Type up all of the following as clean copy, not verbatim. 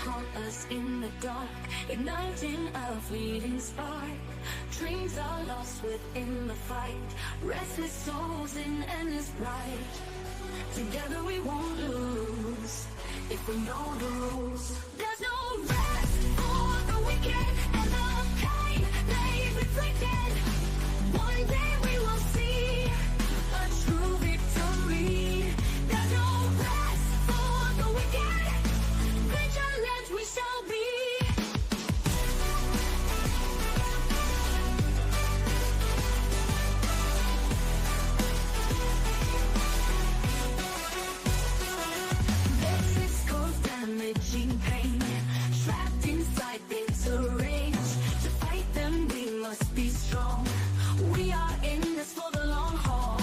haunt us in the dark, igniting a fleeting spark. Dreams are lost within the fight, restless souls in endless light. Together we won't lose if we know the rules. There's no rest for the wicked, and the pain they've inflicted. One day we will see a true victory. There's no rest for the wicked, vigilant we shall be. Damaging pain, trapped inside bitter rage. To fight them we must be strong. We are in this for the long haul.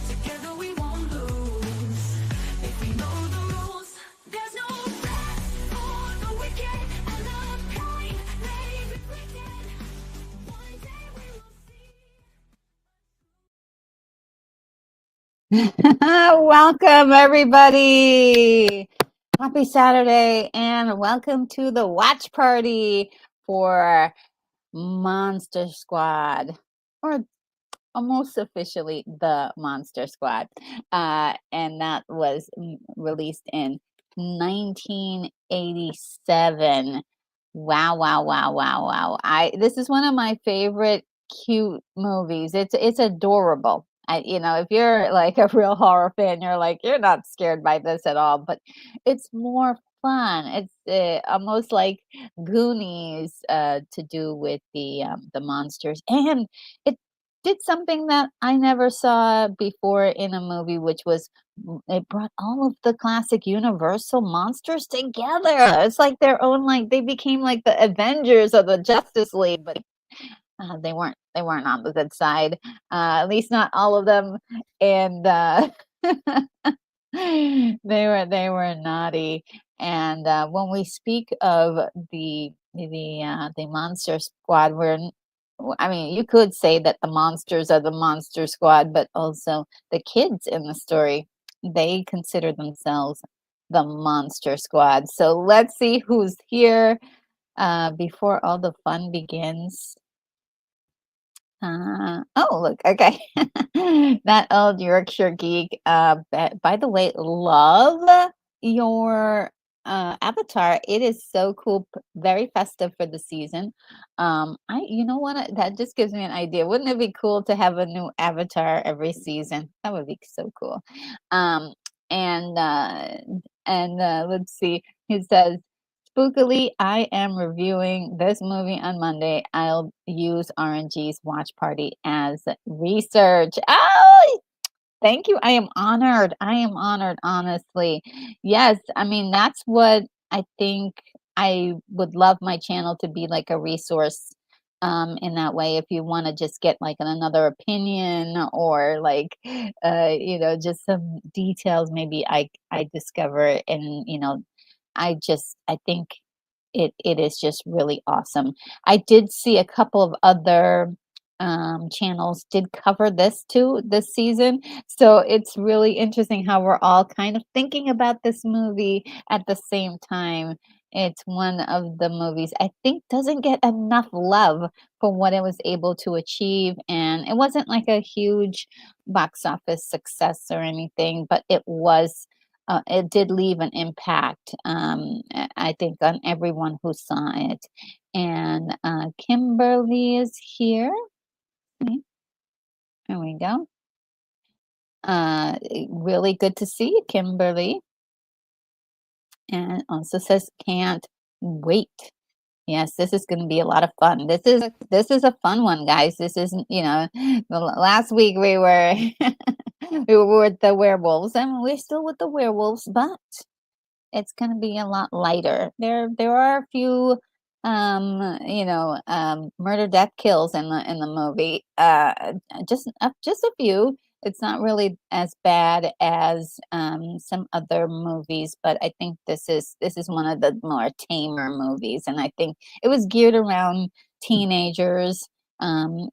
Together we won't lose if we know the rules. There's no rest for the wicked, and the pain they've inflicted. One day we will see. Welcome, everybody. Happy Saturday, and welcome to the watch party for Monster Squad, or almost officially the Monster Squad. And that was released in 1987. Wow. This is one of my favorite cute movies. It's adorable. If you're like a real horror fan, you're not scared by this at all, but it's more fun. It's almost like Goonies to do with the monsters, and it did something that I never saw before in a movie, which was it brought all of the classic Universal monsters together. It's like their own, like they became like the Avengers of the Justice League, but they weren't on the good side, at least not all of them, and they were naughty. And when we speak of the Monster Squad, you could say that the monsters are the Monster Squad, but also the kids in the story, they consider themselves the Monster Squad. So let's see who's here before all the fun begins. Oh, look, okay. That old Yorkshire geek. By the way, love your avatar. It is so cool, very festive for the season. You know what? That just gives me an idea. Wouldn't it be cool to have a new avatar every season? That would be so cool. And let's see. He says, spookily, I am reviewing this movie on Monday. I'll use RNG's watch party as research. Oh, thank you. I am honored. Honestly. Yes, that's what I think. I would love my channel to be like a resource in that way. If you want to just get like another opinion, or like just some details maybe I discover, and I think it is just really awesome. I did see a couple of other channels did cover this too this season, so it's really interesting how we're all kind of thinking about this movie at the same time. It's one of the movies I think doesn't get enough love for what it was able to achieve, and it wasn't like a huge box office success or anything, but it did leave an impact, I think, on everyone who saw it. And Kimberly is here. There we go. Really good to see you, Kimberly. And also says, can't wait. Yes, this is going to be a lot of fun. This is a fun one, guys. This isn't, last week we were we were with the werewolves, and we're still with the werewolves, but it's going to be a lot lighter. There are a few murder, death, kills in the movie. Just a few. It's not really as bad as some other movies, but I think this is one of the more tamer movies, and I think it was geared around teenagers, like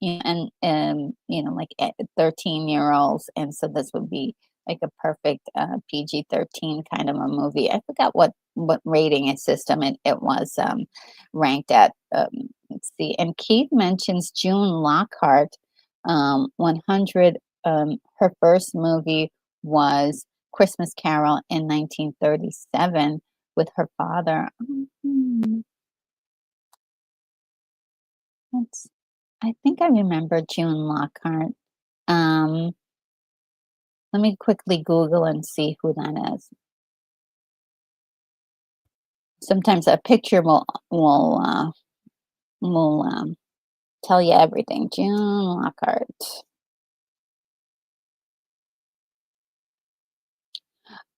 13-year-olds, and so this would be like a perfect PG-13 kind of a movie. I forgot what rating system it was ranked at. Let's see. And Keith mentions June Lockhart. 100. Her first movie was Christmas Carol in 1937 with her father. That's, I think I remember June Lockhart. Um, Let me quickly Google and see who that is. Sometimes a picture will tell you everything. June Lockhart.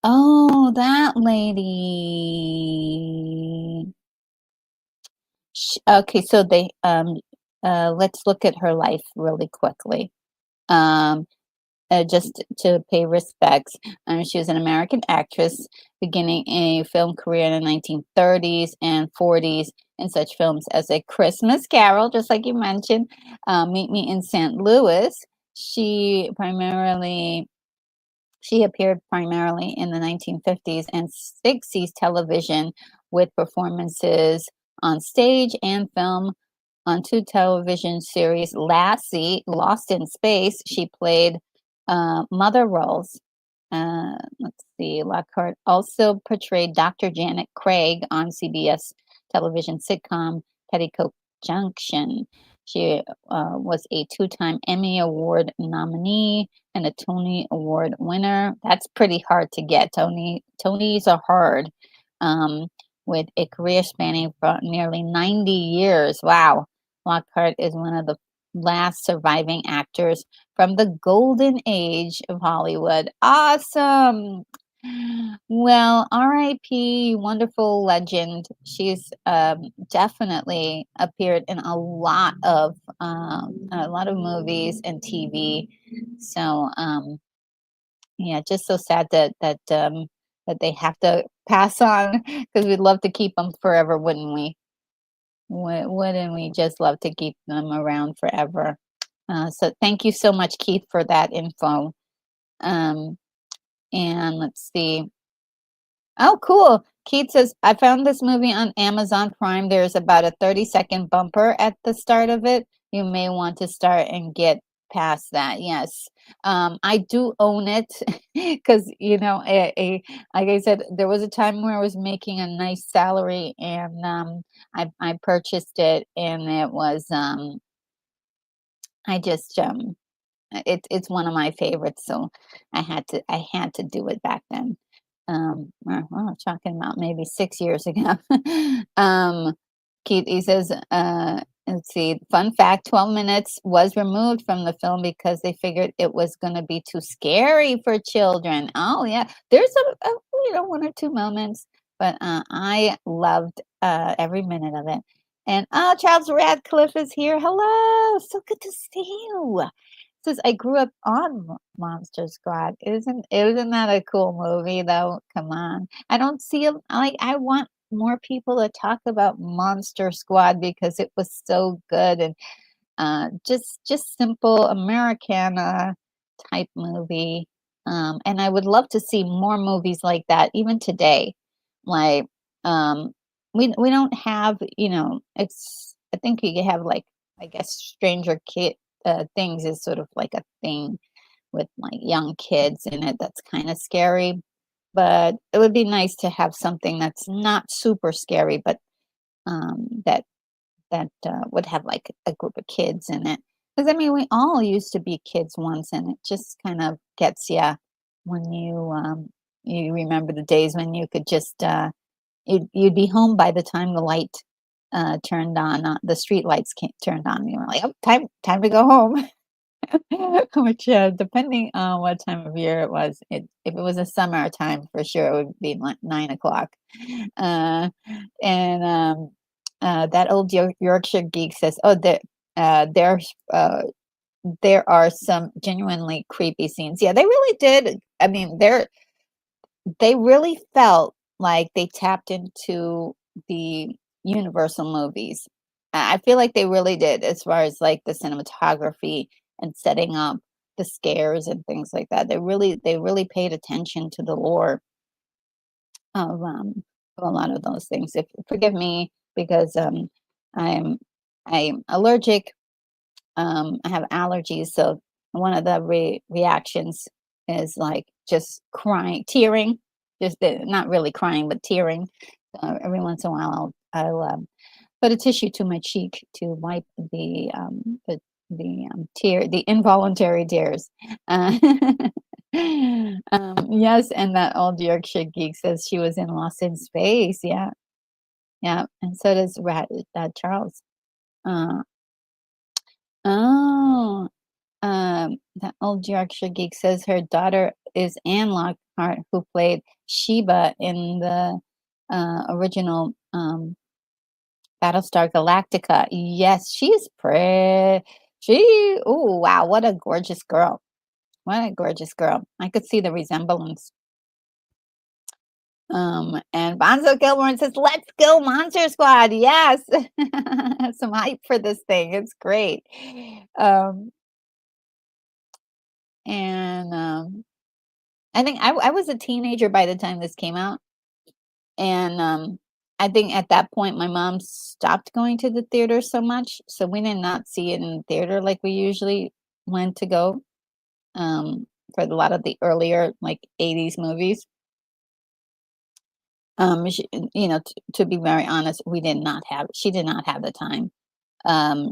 Oh, that lady. Okay, so let's look at her life really quickly. Um, just to pay respects. She was an American actress beginning a film career in the 1930s and 40s in such films as A Christmas Carol, just like you mentioned, Meet Me in St. Louis. She primarily she appeared primarily in the 1950s and 60s television with performances on stage and film. On two television series, Lassie, Lost in Space, she played mother roles. Let's see, Lockhart also portrayed Dr. Janet Craig on CBS television sitcom Petticoat Junction. She was a two-time Emmy Award nominee and a Tony Award winner. That's pretty hard to get. Tonys are hard. Um, with a career spanning for nearly 90 years. Wow. Lockhart is one of the last surviving actors from the golden age of Hollywood. Awesome. Well, RIP, wonderful legend. She's definitely appeared in a lot of movies and TV. So yeah, just so sad that they have to pass on because we'd love to keep them forever, wouldn't we? Wouldn't we just love to keep them around forever? So thank you so much, Keith, for that info. Um, and let's see. Oh, cool. Keith says, I found this movie on Amazon Prime. There's about a 30-second bumper at the start of it. You may want to start and get past that. Yes. I do own it because, like I said, there was a time where I was making a nice salary and I purchased it and it was, I just, it's one of my favorites, so I had to do it back then. Talking about maybe 6 years ago. um, Keith, he says, let's see, fun fact: 12 minutes was removed from the film because they figured it was going to be too scary for children. Oh yeah, there's one or two moments, but I loved every minute of it. And Charles Radcliffe is here. Hello, so good to see you. Says I grew up on Monster Squad. Isn't that a cool movie though? Come on. I don't see it like I want more people to talk about Monster Squad because it was so good and just simple Americana type movie. And I would love to see more movies like that even today. Like um we don't have, it's I think you could have like I guess Stranger Kid Things is sort of like a thing with like young kids in it that's kind of scary. But it would be nice to have something that's not super scary, but that would have like a group of kids in it. Because I mean, we all used to be kids once, and it just kind of gets you when you remember the days when you could just you'd be home by the time the light turned on, the street lights turned on. You were like, oh, time to go home. Which, depending on what time of year it was, if it was a summertime, for sure it would be like 9 o'clock. Uh, and that old Yorkshire geek says, "Oh, there are some genuinely creepy scenes." Yeah, they really did. I mean, they really felt like they tapped into the Universal movies. I feel like they really did, as far as like the cinematography and setting up. the scares and things like that. They really paid attention to the lore of a lot of those things. If forgive me because I'm I'm allergic. I have allergies, so one of the reactions is like just crying, tearing, just not really crying, but tearing. Every once in a while, I'll put a tissue to my cheek to wipe the involuntary tears. Uh, yes, and that old Yorkshire geek says she was in Lost in Space. Yeah, yeah, and so does Charles. Uh, oh, that old Yorkshire geek says her daughter is Anne Lockhart, who played Sheba in the original Battlestar Galactica. Yes, she's pretty. Oh, wow, what a gorgeous girl. What a gorgeous girl. I could see the resemblance. And Bonzo Gilmore says, let's go Monster Squad. Yes. Some hype for this thing. It's great. Um, and I think I was a teenager by the time this came out. And I think at that point my mom stopped going to the theater so much. So we did not see it in the theater like we usually went to go for a lot of the earlier like 80s movies. You know, to be very honest, she did not have the time.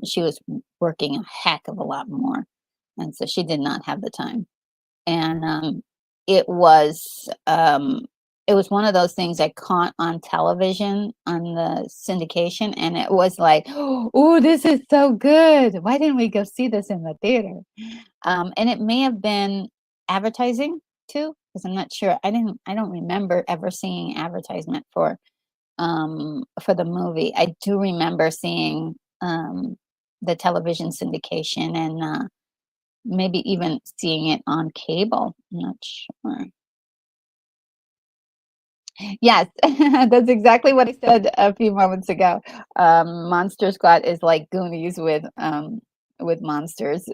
She was working a heck of a lot more. And so she did not have the time. And it was um, it was one of those things I caught on television on the syndication, and it was like, oh, this is so good. Why didn't we go see this in the theater? And it may have been advertising too, because I'm not sure. I don't remember ever seeing advertisement for the movie. I do remember seeing the television syndication and maybe even seeing it on cable. I'm not sure. Yes, that's exactly what I said a few moments ago. Monster Squad is like Goonies with monsters,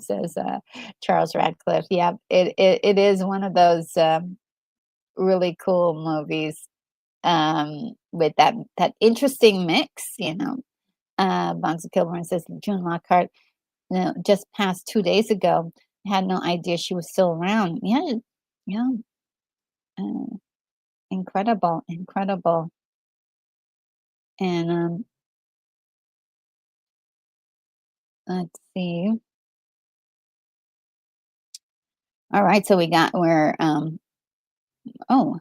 says Charles Radcliffe. Yeah, it is one of those really cool movies with that interesting mix. You know, Bonzo Kilburn says June Lockhart, you know, just passed 2 days ago. Had no idea she was still around. Yeah, yeah. Uh, incredible, incredible. And let's see. All right, so oh,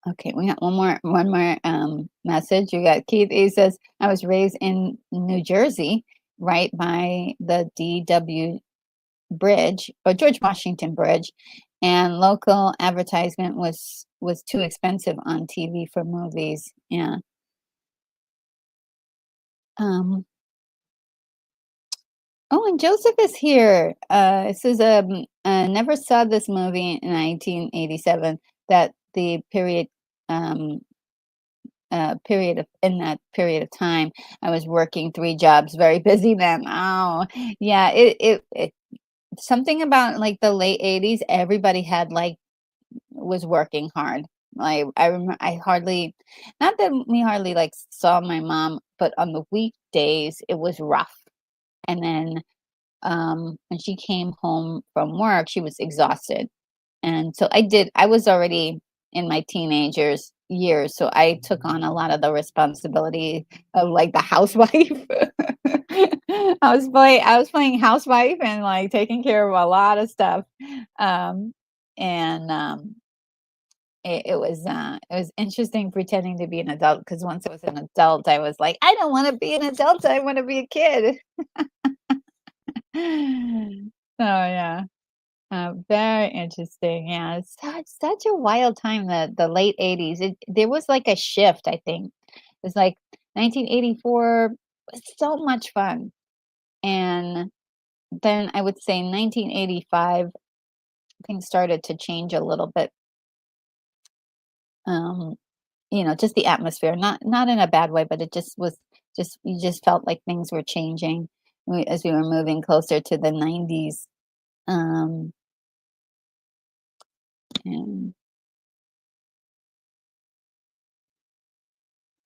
okay, we got one more message. You got Keith. He says, I was raised in New Jersey, right by the DW Bridge or George Washington Bridge, and local advertisement was too expensive on TV for movies. Yeah. Um, Oh, and Joseph is here. It says, never saw this movie in 1987. That the um, in that period of time, I was working 3 jobs, very busy then. Oh, yeah. It something about like the late 80s. Everybody had like was working hard. Like I remember, not that we hardly like saw my mom, but on the weekdays it was rough. And then when she came home from work, she was exhausted. And so I was already in my teenagers years, so I took on a lot of the responsibility of like the housewife. I was playing housewife and like taking care of a lot of stuff. Um, and it was interesting pretending to be an adult because once I was an adult, I was like, I don't want to be an adult, I want to be a kid. So yeah, very interesting. Yeah, it's such a wild time. The late 80s. There was like a shift. I think it's like 1984 was so much fun, and then I would say 1985 things started to change a little bit. Um, you know, just the atmosphere, not in a bad way, but it just was just you just felt like things were changing. as we were moving closer to the 90s. Um, and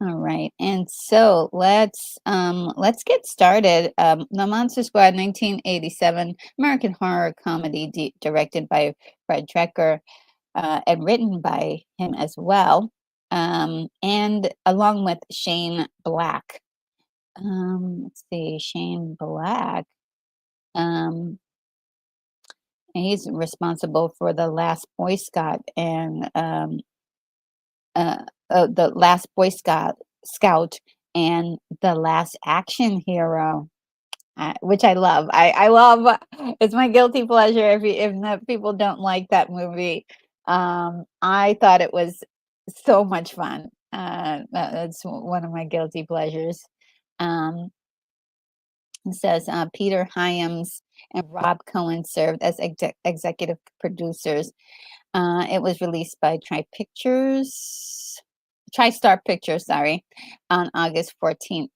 all right, and so let's get started. The Monster Squad, 1987 American horror comedy, directed by Fred Trekker, and written by him as well, and along with Shane Black. Let's see, Shane Black. And he's responsible for the Last Boy Scout and uh, the Last Boy Scout and the Last Action Hero, which I love. I love. It's my guilty pleasure. If the people don't like that movie, I thought it was so much fun. That's one of my guilty pleasures. Um, it says Peter Hyams and Rob Cohen served as executive producers. It was released by TriStar Pictures, sorry, on August 14th,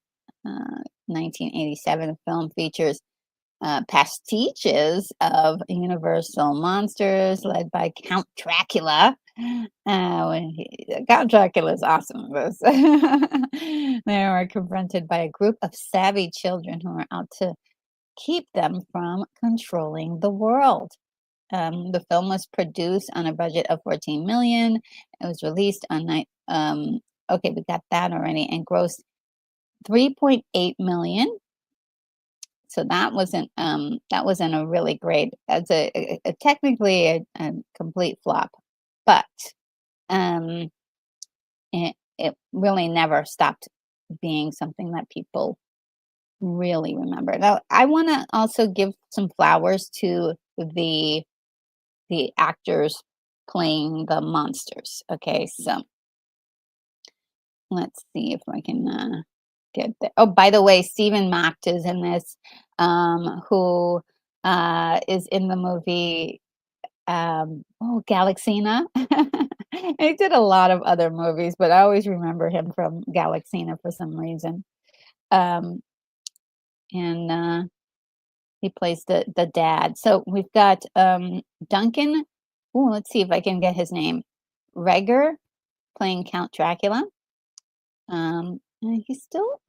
1987. The film features pastiches of Universal monsters led by Count Dracula. Count Dracula is awesome. They were confronted by a group of savvy children who are out to keep them from controlling the world. The film was produced on a budget of 14 million. It was released on night. Okay, we got that already, and grossed 3.8 million. So that wasn't a really great. As technically a complete flop, but um, it really never stopped being something that people really remember. Now, I want to also give some flowers to the actors playing the monsters. Okay, so let's see if I can get there. Oh, by the way, Stephen Macht is in this, who is in the movie Galaxina. He did a lot of other movies, but I always remember him from Galaxina for some reason. Um, and he plays the dad. So we've got Duncan. Oh, let's see if I can get his name. Reger playing Count Dracula. And he's still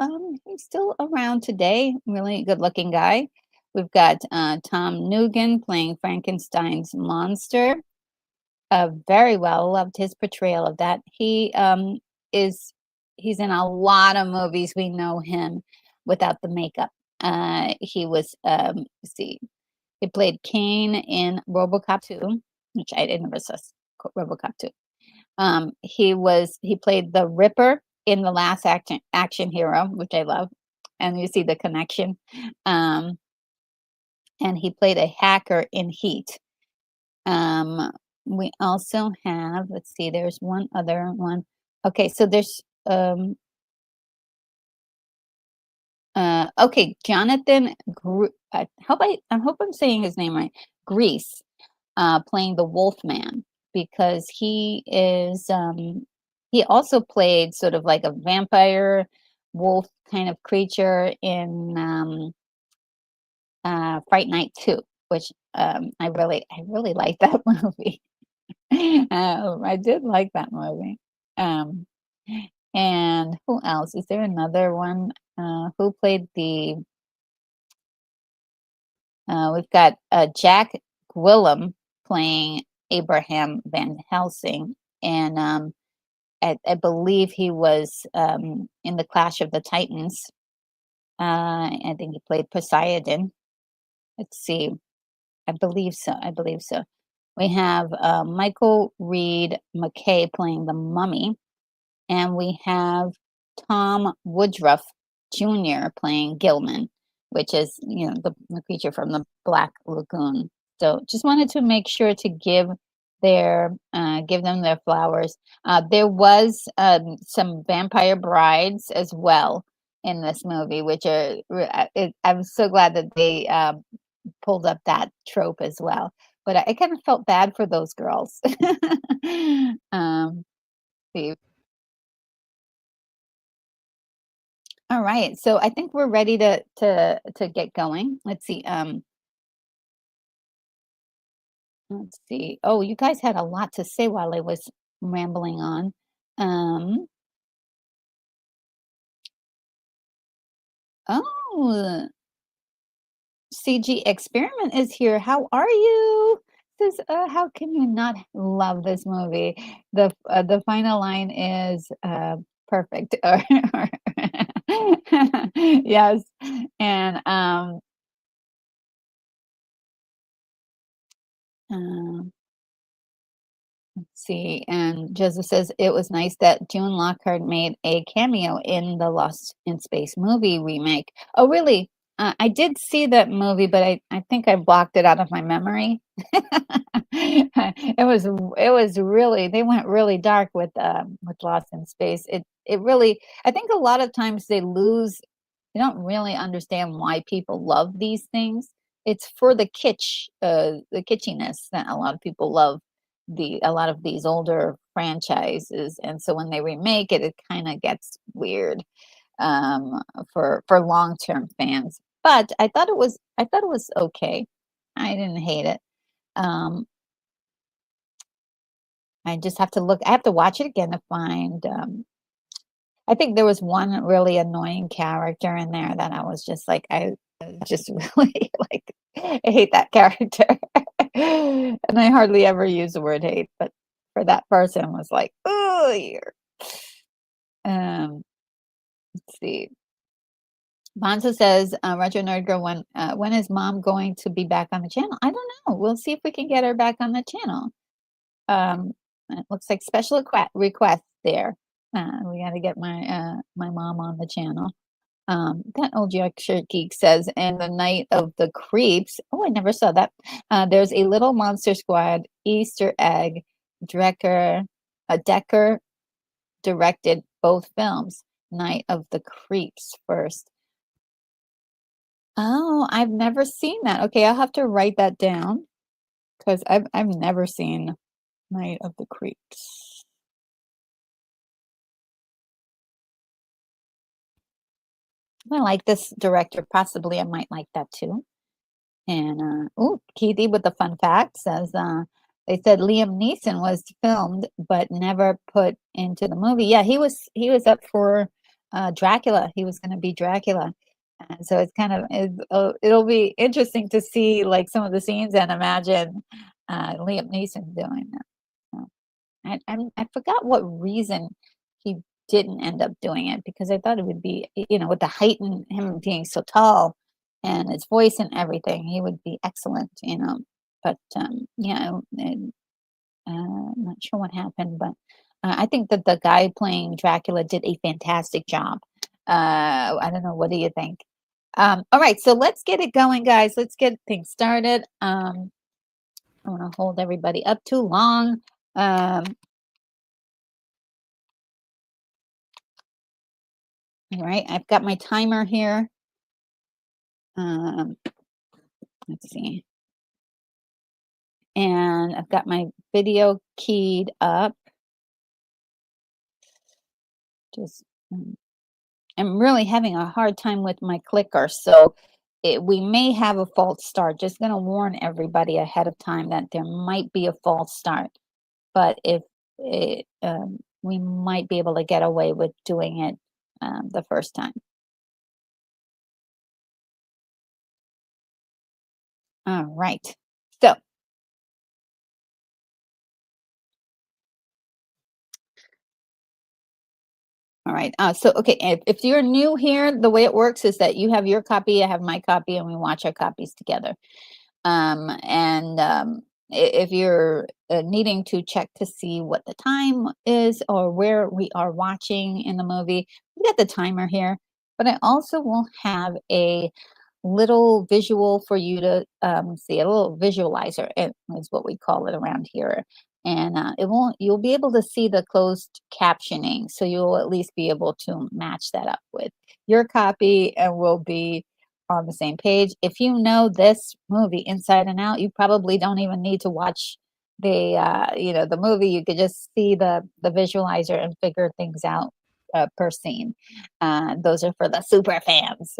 around today. Really good looking guy. We've got Tom Nugent playing Frankenstein's monster. Very well. Loved his portrayal of that. He's in a lot of movies. We know him without the makeup. He was let's see. He played Kane in RoboCop 2, which I never saw RoboCop 2. He played the Ripper in The Last Action Hero, which I love, and you see the connection. And he played a hacker in Heat. We also have, let's see, there's one other one. Okay, so there's okay, Jonathan I hope I'm saying his name right. Grease, playing the Wolfman, because he also played sort of like a vampire wolf kind of creature in Fright Night 2, which I really like that movie. I did like that movie. And who else? Is there another one? Who played the? We've got Jack Gwillem playing Abraham Van Helsing, and I believe he was in the Clash of the Titans. I think he played Poseidon. Let's see. I believe so. We have Michael Reed McKay playing the Mummy, and we have Tom Woodruff Jr. playing Gilman, which is the creature from the Black Lagoon. So just wanted to make sure to give them their flowers. There was some vampire brides as well in this movie, which I'm so glad that they pulled up that trope as well. But I kind of felt bad for those girls. See. All right. So I think we're ready to get going. Let's see. Let's see. Oh, you guys had a lot to say while I was rambling on. Um, oh, CG Experiment is here. How are you? Says, how can you not love this movie? The final line is perfect. Yes, and um, see, and Joseph says it was nice that June Lockhart made a cameo in the Lost in Space movie remake. Oh, really? I did see that movie, but I think I blocked it out of my memory. It was really, they went really dark with Lost in Space. It really, I think a lot of times they don't really understand why people love these things. It's for the kitsch, the kitschiness that a lot of people love a lot of these older franchises, and so when they remake it, it kind of gets weird for long-term fans. But I thought it was okay. I didn't hate it. Um, I just have to look. I have to watch it again to find. I think there was one really annoying character in there that I was just like, I just really like, I hate that character. And I hardly ever use the word hate, but for that person was like, oh, you're. Um, let's see. Bonzo says, Roger Nerdgirl, when is mom going to be back on the channel? I don't know. We'll see if we can get her back on the channel. Um, it looks like special request there. We got to get my mom on the channel. That old Yorkshire geek says, and the night of the creeps. Oh, I never saw that. There's a little Monster Squad Easter egg. Decker directed both films. Night of the Creeps first. Oh, I've never seen that. Okay, I'll have to write that down because I've never seen Night of the Creeps. I like this director. Possibly I might like that too. And Keithy with the fun fact says they said Liam Neeson was filmed but never put into the movie. Yeah, he was up for Dracula. He was going to be Dracula. And so it's kind of it'll be interesting to see like some of the scenes and imagine Liam Neeson doing that. So, I forgot what reason he didn't end up doing it because I thought it would be, with the height and him being so tall and his voice and everything, he would be excellent. But yeah, I'm not sure what happened, but I think that the guy playing Dracula did a fantastic job. I don't know. What do you think? All right, so let's get it going, guys. Let's get things started. I don't want to hold everybody up too long. All right, I've got my timer here. Um, let's see. And I've got my video keyed up. Just, I'm really having a hard time with my clicker, so we may have a false start. Just going to warn everybody ahead of time that there might be a false start. But if we might be able to get away with doing it the first time. All right. So, all right. So, okay. If you're new here, the way it works is that you have your copy, I have my copy, and we watch our copies together. And if you're needing to check to see what the time is or where we are watching in the movie, we got the timer here. But I also will have a little visual for you to see, a little visualizer is what we call it around here. And you'll be able to see the closed captioning. So you'll at least be able to match that up with your copy and we'll be on the same page. If you know this movie inside and out, you probably don't even need to watch the movie. You could just see the visualizer and figure things out per scene. Those are for the super fans.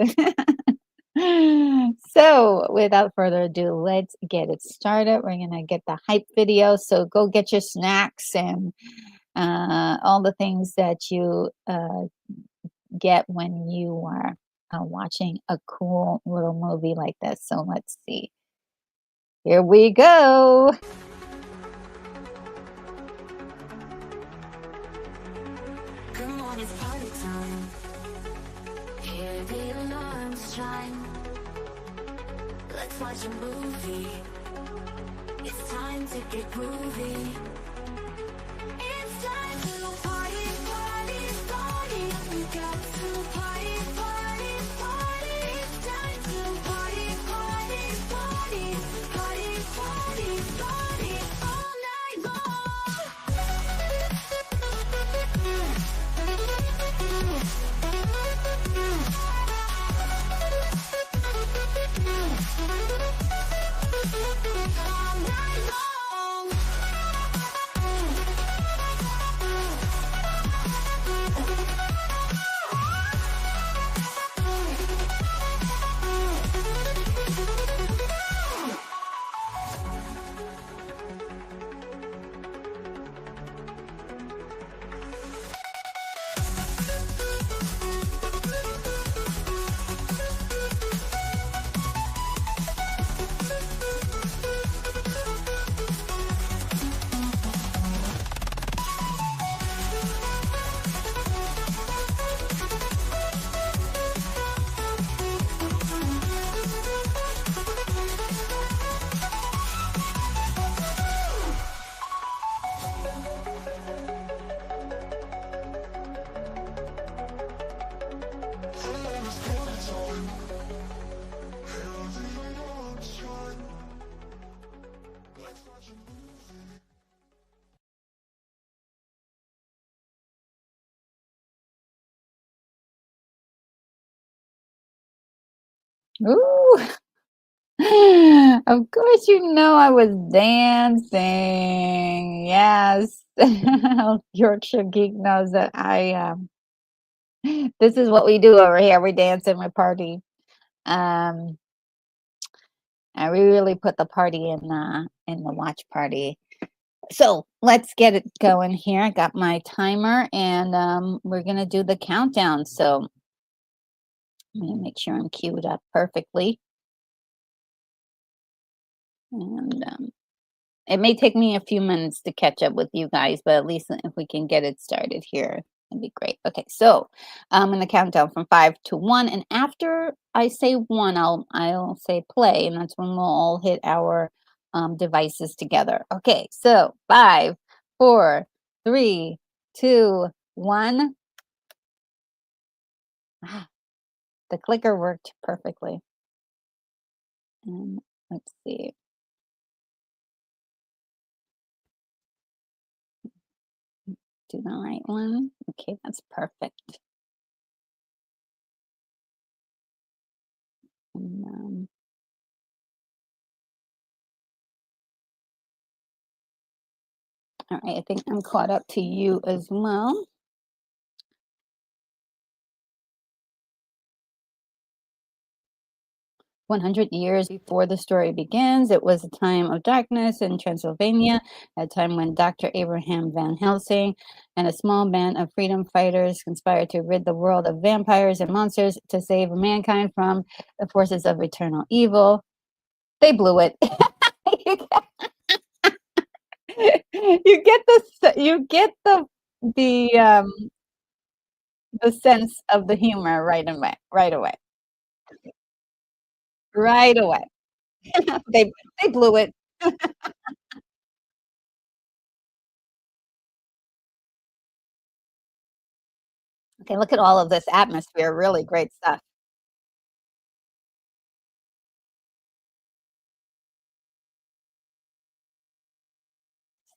So, without further ado, let's get it started. We're gonna get the hype video. So go get your snacks and all the things that you get when you are watching a cool little movie like this. So let's see. Here we go. Come on, it's party time. Hear the alarms chime. Let's watch a movie. It's time to get groovy. It's time to party, party, party. We got to party, party, party. It's time to party, party, party. Party, party, party all night all night long. Ooh. Of course, you know I was dancing. Yes. Yorkshire Geek knows that this is what we do over here. We dance and we party. Um, and we really put the party in the watch party. So let's get it going here. I got my timer and we're gonna do the countdown. So let me make sure I'm queued up perfectly. And it may take me a few minutes to catch up with you guys, but at least if we can get it started here, it'd be great. Okay, so I'm gonna count down from 5 to 1, and after I say one, I'll say play, and that's when we'll all hit our devices together. Okay, so 5, 4, 3, 2, 1. Ah, the clicker worked perfectly. And let's see. Do the right one. Okay, that's perfect. And, all right, I think I'm caught up to you as well. 100 years before the story begins, it was a time of darkness in Transylvania, a time when Dr. Abraham Van Helsing and a small band of freedom fighters conspired to rid the world of vampires and monsters to save mankind from the forces of eternal evil. They blew it. You get the sense of the humor right away. Right away. They they blew it. Okay, look at all of this atmosphere, really great stuff.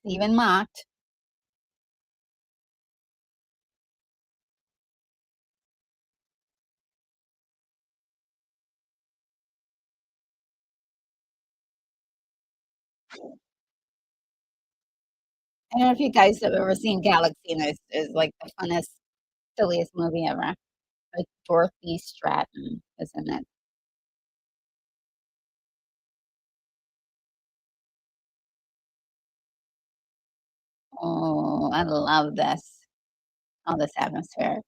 Even mocked. I don't know if you guys have ever seen Galaxy, and it's like the funnest. Silliest movie ever. With Dorothy Stratton is in it. Oh, I love this. All this atmosphere.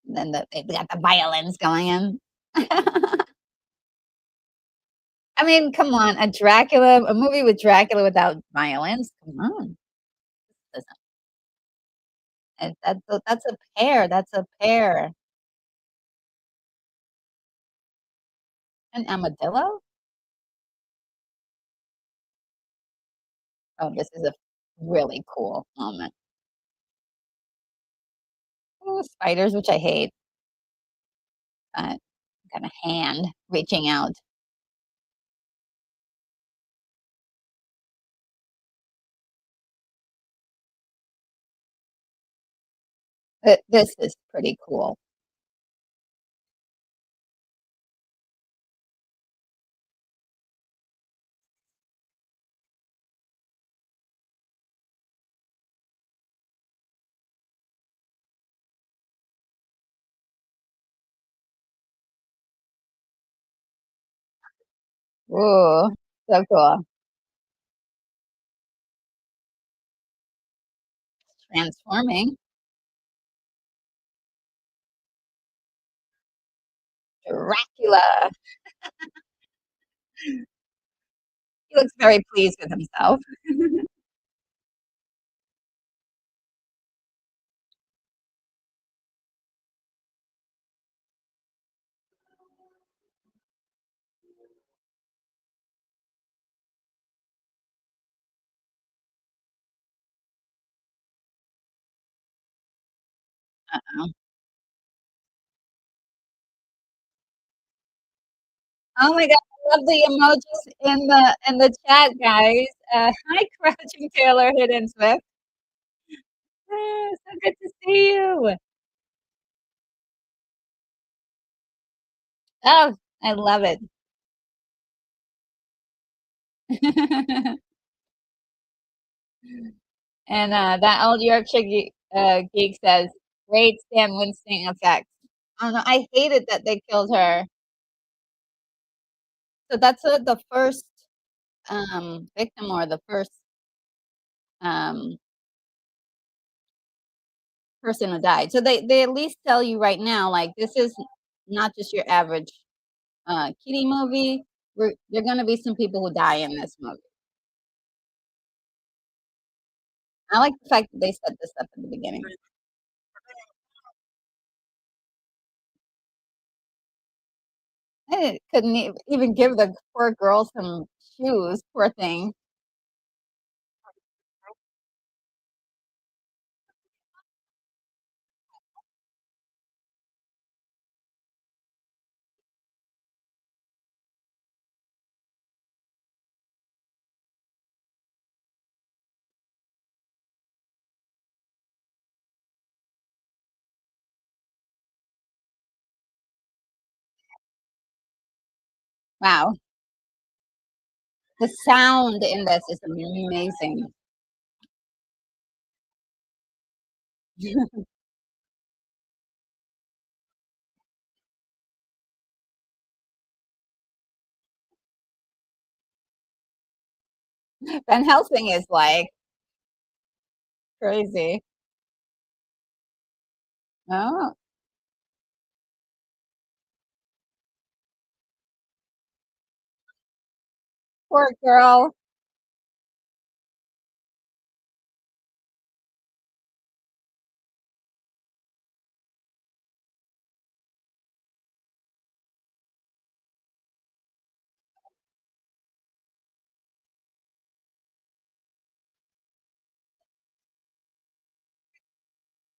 Then they got the violins going in. I mean, come on, a movie with Dracula without violence? Come on. Doesn't that's a pair, that's a pair. An armadillo? Oh, this is a really cool moment. Ooh, spiders, which I hate, but got a hand reaching out. This is pretty cool. Ooh, so cool. Transforming. Dracula. He looks very pleased with himself. Uh-oh. Oh my god, I love the emojis in the chat, guys. Hi, Crouching Taylor, Hidden Swift. So good to see you. Oh, I love it. And, that old Yorkshire geek says, "Great Stan Winston effect." Oh, no, I hated that they killed her. So that's, the first, victim or the first, um, person who died. So they at least tell you right now, like, this is not just your average, kiddie movie. There are gonna be some people who die in this movie. I like the fact that they set this up at the beginning. I couldn't even give the poor girl some shoes, poor thing. Wow. The sound in this is amazing. Van Helsing is, like, crazy. Oh, poor girl.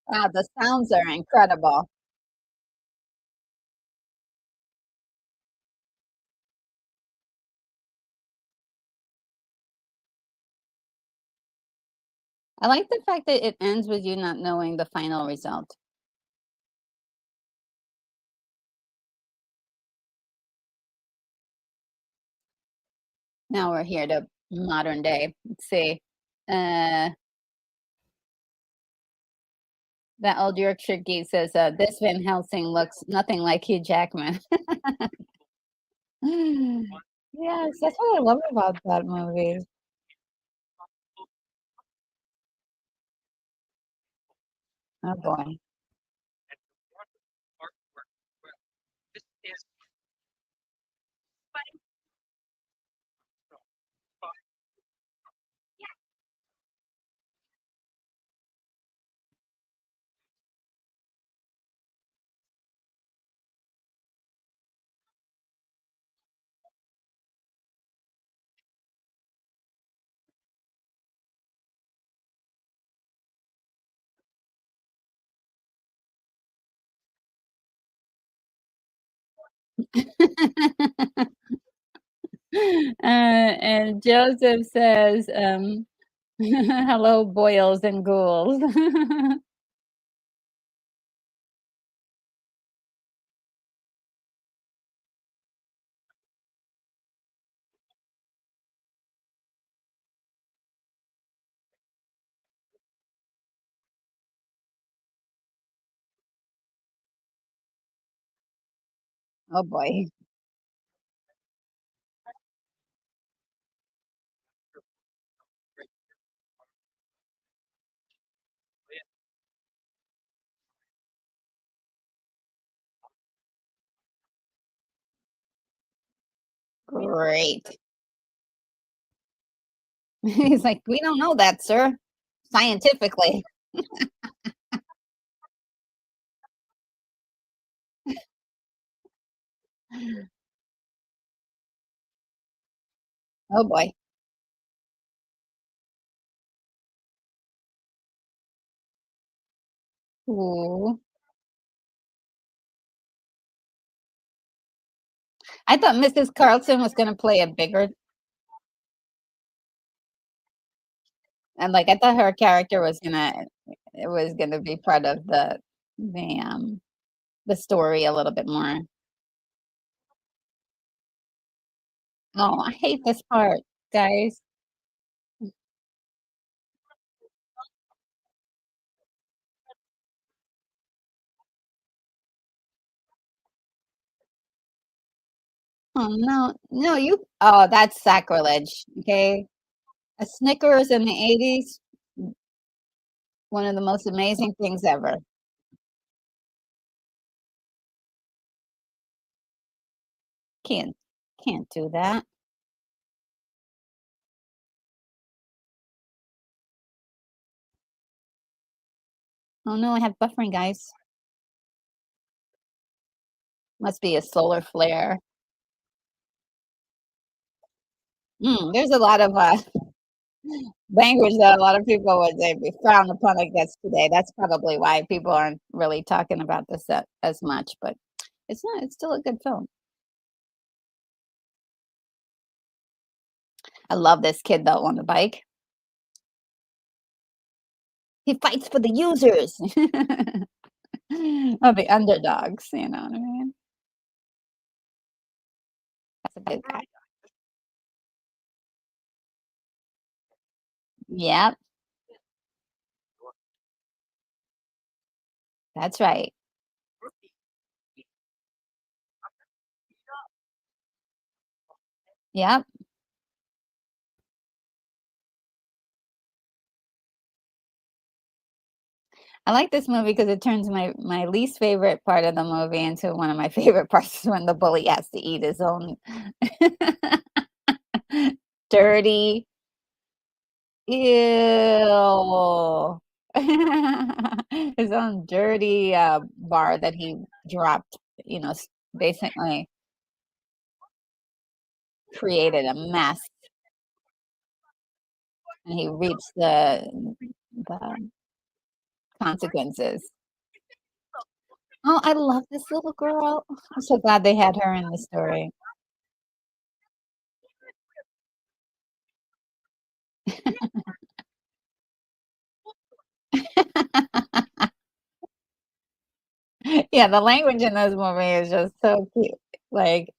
Wow, the sounds are incredible. I like the fact that it ends with you not knowing the final result. Now we're here to modern day. Let's see. Uh, That old Yorkshire geese says, "This Van Helsing looks nothing like Hugh Jackman." Yes, that's what I love about that movie. Oh boy. And Joseph says, "Hello, boils and ghouls." Oh boy. Great. He's like, "We don't know that, sir, scientifically." Oh boy. Ooh. I thought Mrs. Carlson was gonna play a bigger and, like, I thought her character was gonna it was gonna be part of the story a little bit more. Oh, I hate this part, guys. Oh, no. No, you oh, that's sacrilege, okay? A Snickers in the '80s, one of the most amazing things ever. Can't can't do that. Oh, no, I have buffering, guys. Must be a solar flare. There's a lot of, language that a lot of people would say be frowned upon, I guess, today. That's probably why people aren't really talking about this as much, but it's not it's still a good film. I love this kid, though, on the bike. He fights for the users. Of the underdogs, you know what I mean? That's a good guy. Yep, that's right. Yep. I like this movie because it turns my least favorite part of the movie into one of my favorite parts is when the bully has to eat his own dirty ew. His own dirty, bar that he dropped, basically created a mess, and he reaped the consequences. Oh, I love this little girl. I'm so glad they had her in the story. Yeah, the language in this movie is just so cute, like,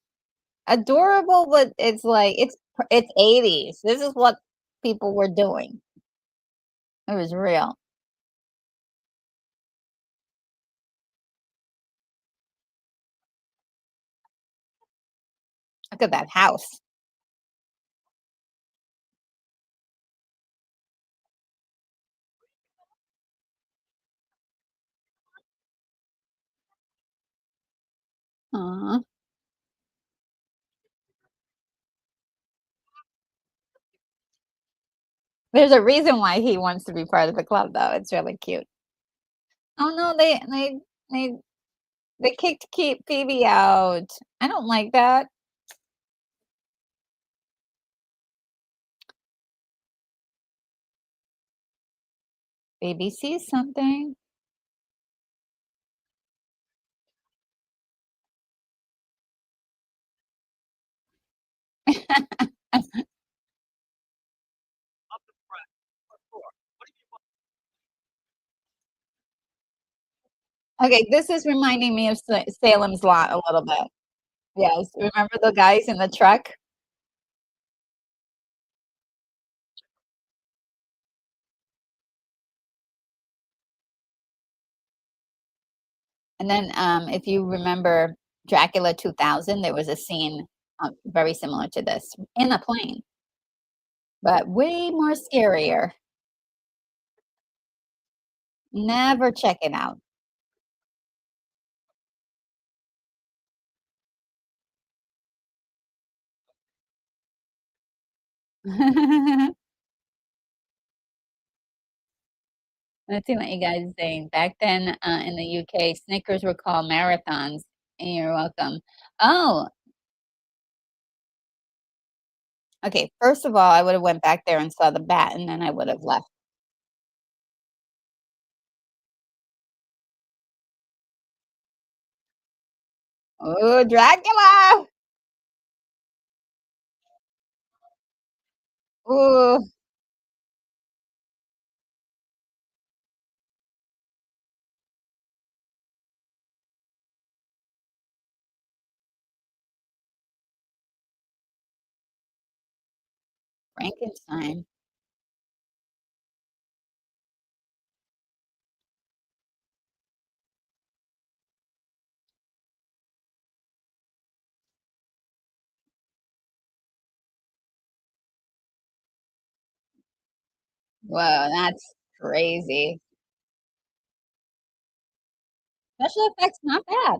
adorable, but it's like it's '80s. This is what people were doing. It was real. Look at that house. Aw. There's a reason why he wants to be part of the club, though. It's really cute. Oh, no, they they kicked Ke Phoebe out. I don't like that. Baby sees something. Okay, this is reminding me of Salem's Lot a little bit. Yes, remember the guys in the truck? And then, if you remember Dracula 2000, there was a scene, very similar to this, in a plane, but way more scarier. Never check it out. Let's see what you guys are saying. Back then, in the UK, Snickers were called marathons. You're welcome. Oh, okay, first of all, I would've went back there and saw the bat, and then I would've left. Oh, Dracula! Ooh, Frankenstein. Whoa, that's crazy. Special effects, not bad.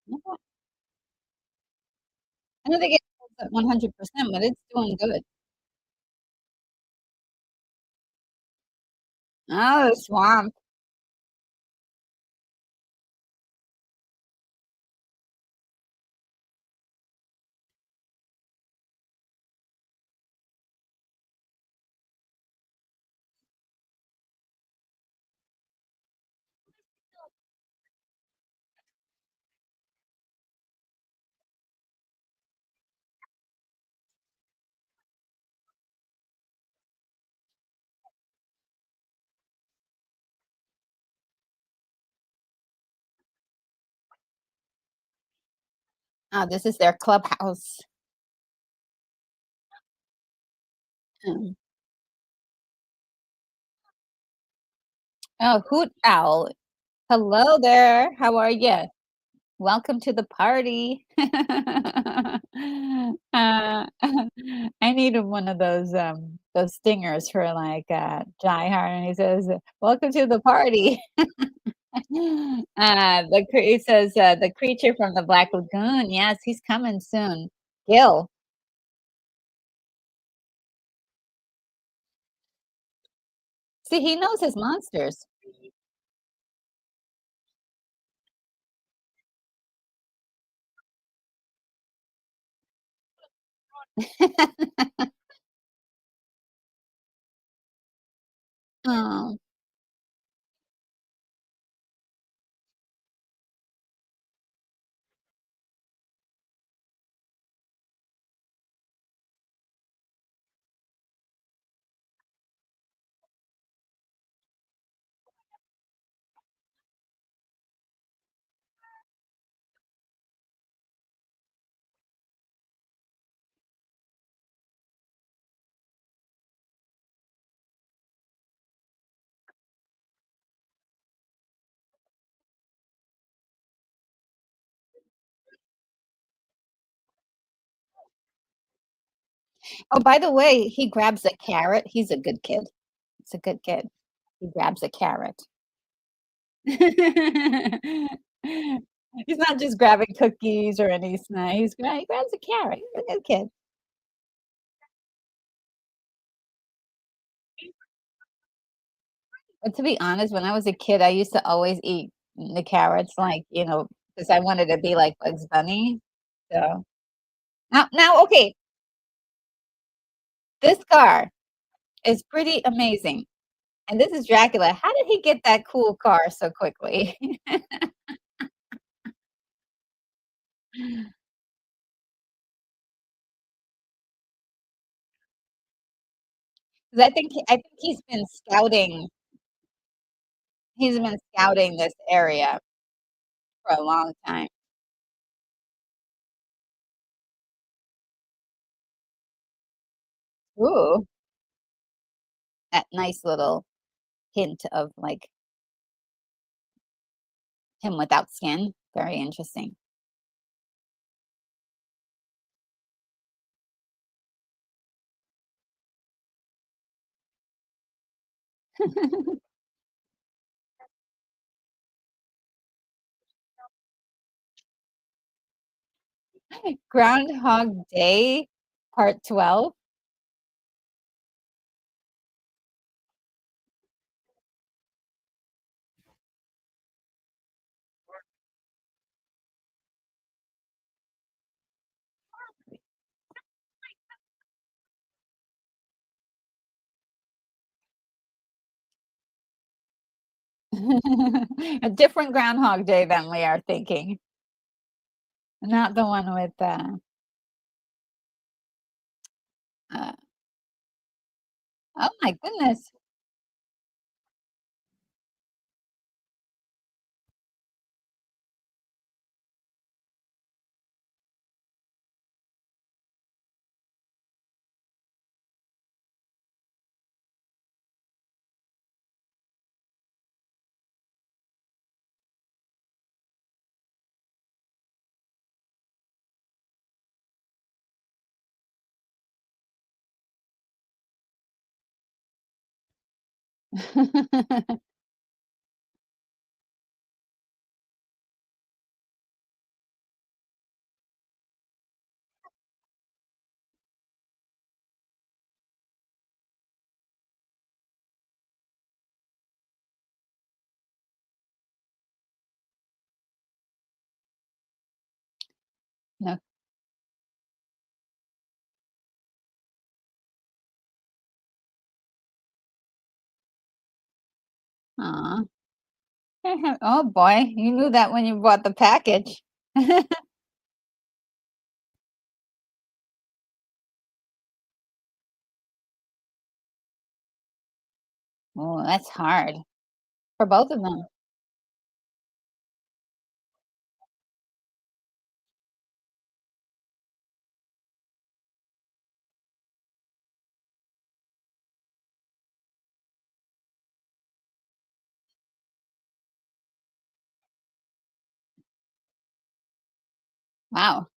Not bad. I don't think it's at 100%, but it's doing good. Oh, the swamp. Oh, this is their clubhouse. Mm. Oh, hoot owl. Hello there. How are you? Welcome to the party. I needed one of those stingers for like Die Hard, and he says, "Welcome to the party." He says the creature from the Black Lagoon. Yes, he's coming soon. Gil. See, he knows his monsters. Oh, Oh, by the way, he grabs a carrot. He's a good kid. He's a good kid. He grabs a carrot. He's not just grabbing cookies or any snack. He grabs a carrot. He's a good kid. But to be honest, when I was a kid, I used to always eat the carrots, like, because I wanted to be like Bugs Bunny. So now, okay, this car is pretty amazing, and this is Dracula. How did he get that cool car so quickly? 'Cause I think he's been scouting this area for a long time. Ooh, that nice little hint of, like, him without skin. Very interesting. Groundhog Day, part 12? A different Groundhog Day than we are thinking, not the one with, uh oh my goodness. No. Aw. Oh boy, you knew that when you bought the package. Oh, that's hard for both of them. Wow.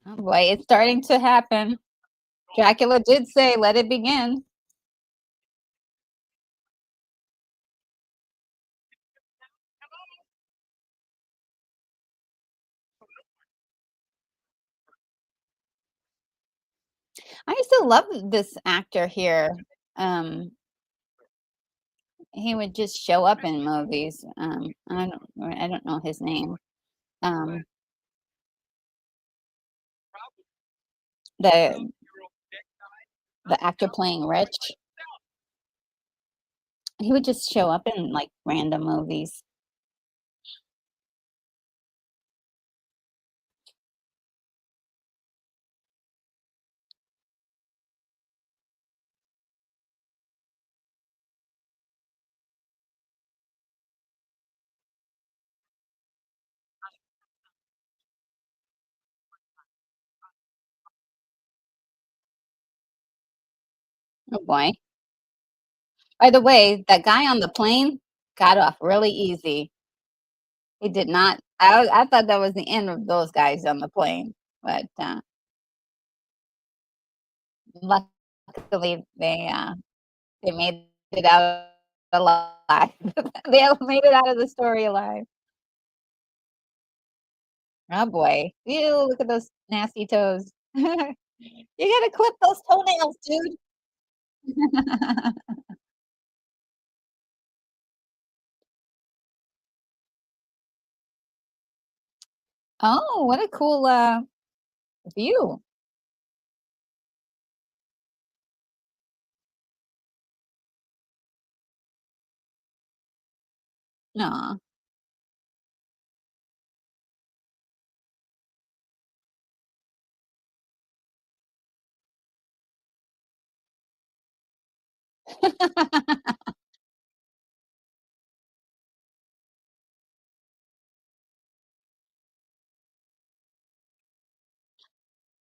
Oh boy, it's starting to happen. Dracula did say, "Let it begin." I used to love this actor here. Um, he would just show up in movies. I don't know his name. Um, the the actor playing Rich, he would just show up in, like, random movies. Oh boy. By the way, that guy on the plane got off really easy. He did not. I thought that was the end of those guys on the plane, but luckily they made it out alive. They all made it out of the story alive. Oh boy. Ew, look at those nasty toes. You gotta clip those toenails, dude. Oh, what a cool view. Aw.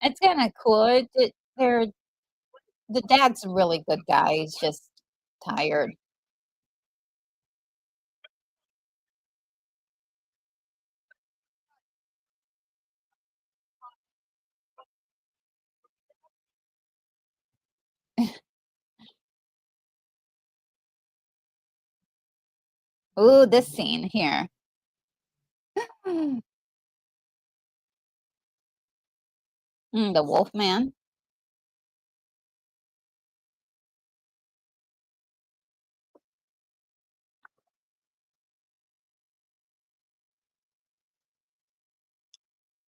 It's kinda cool. They're the dad's a really good guy. He's just tired. Ooh, this scene here. The wolf man.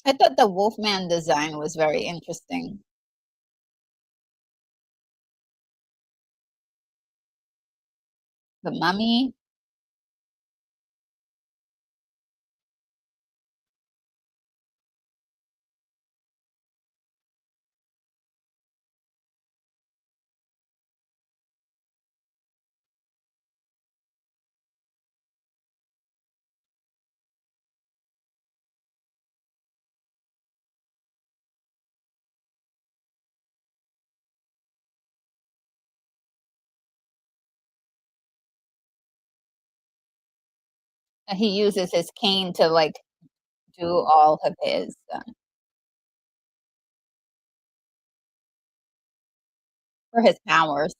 I thought the wolf man design was very interesting. The mummy. He uses his cane to, like, do all of his, for his powers.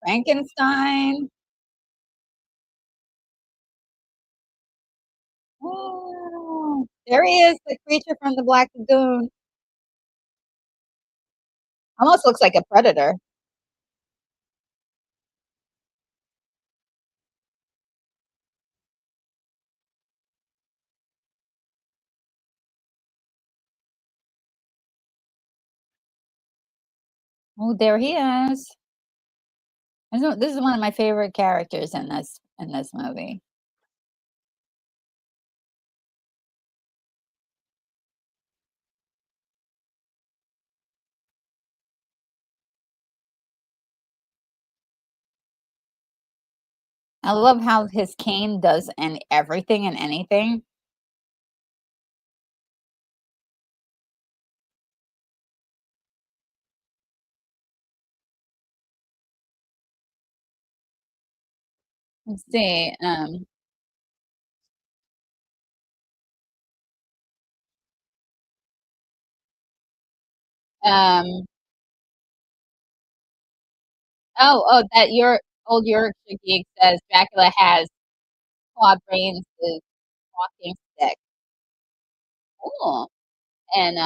Frankenstein. Oh, there he is, the creature from the Black Lagoon. Almost looks like a predator. Oh, there he is. This is one of my favorite characters in this movie. I love how his cane does everything and anything. Let's see, um, that your old Yorkshire geek says Dracula has claw brains is walking stick. Cool. And,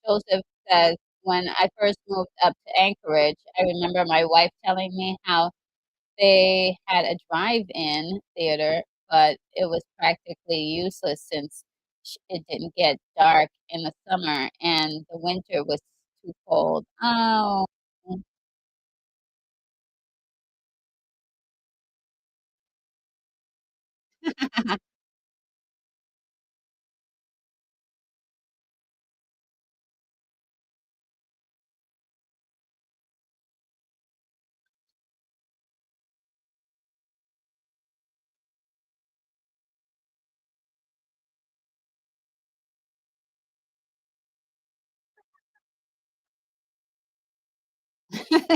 Joseph says, "When I first moved up to Anchorage, I remember my wife telling me how they had a drive-in theater, but it was practically useless since it didn't get dark in the summer and the winter was too cold." Oh.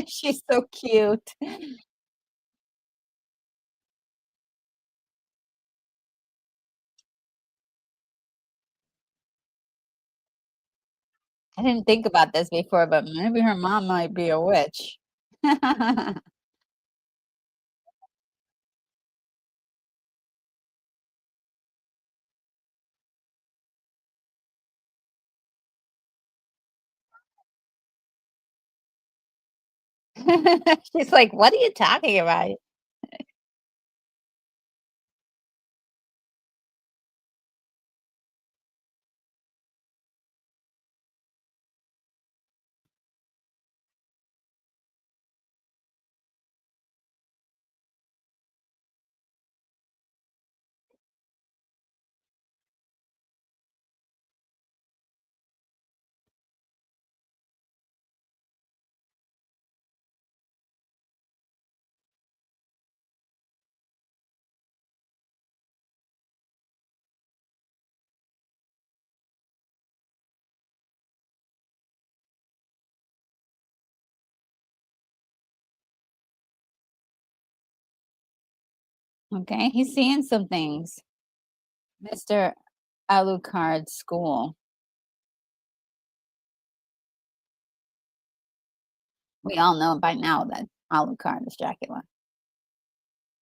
She's so cute. I didn't think about this before, but maybe her mom might be a witch. She's like, "What are you talking about?" Okay, he's seeing some things. Mr. Alucard's school. We all know by now that Alucard is Dracula,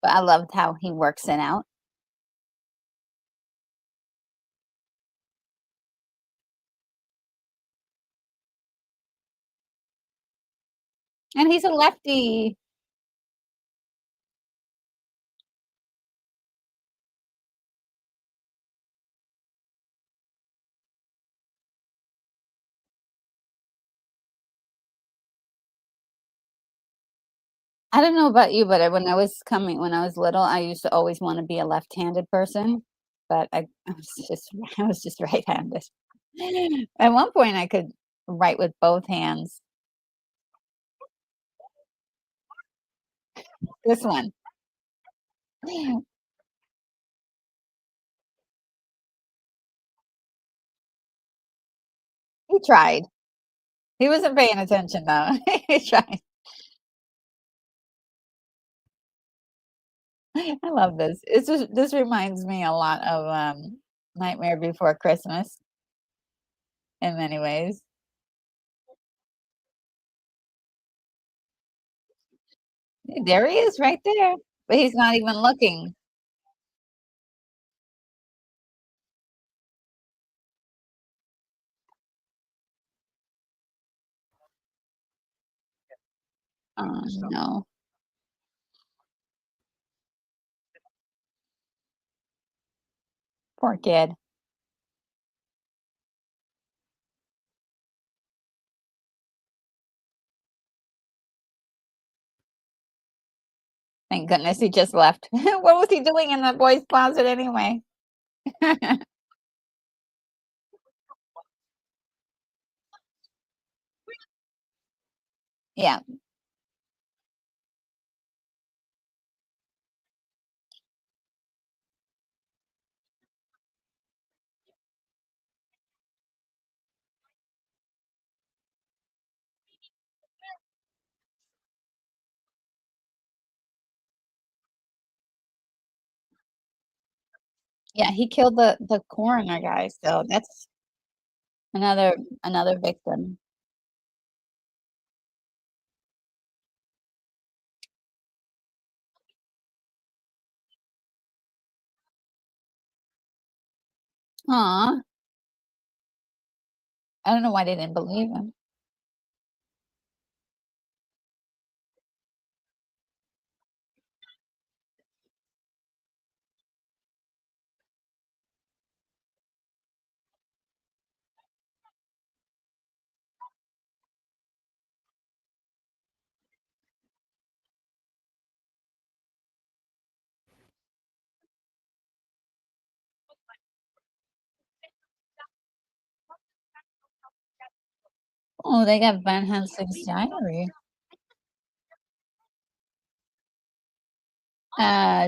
but I loved how he works it out. And he's a lefty. I don't know about you, but when I was little, I used to always wanna be a left-handed person, but I was just I was just right-handed. At one point, I could write with both hands. This one. He tried. He wasn't paying attention, though. He tried. I love this. This reminds me a lot of, Nightmare Before Christmas in many ways. There he is right there, but he's not even looking. Oh, no. Poor kid. Thank goodness he just left. What was he doing in that boy's closet anyway? Yeah, yeah, he killed the coroner guy, so that's another another victim. Aw, I don't know why they didn't believe him. Oh, they got Van Helsing's diary.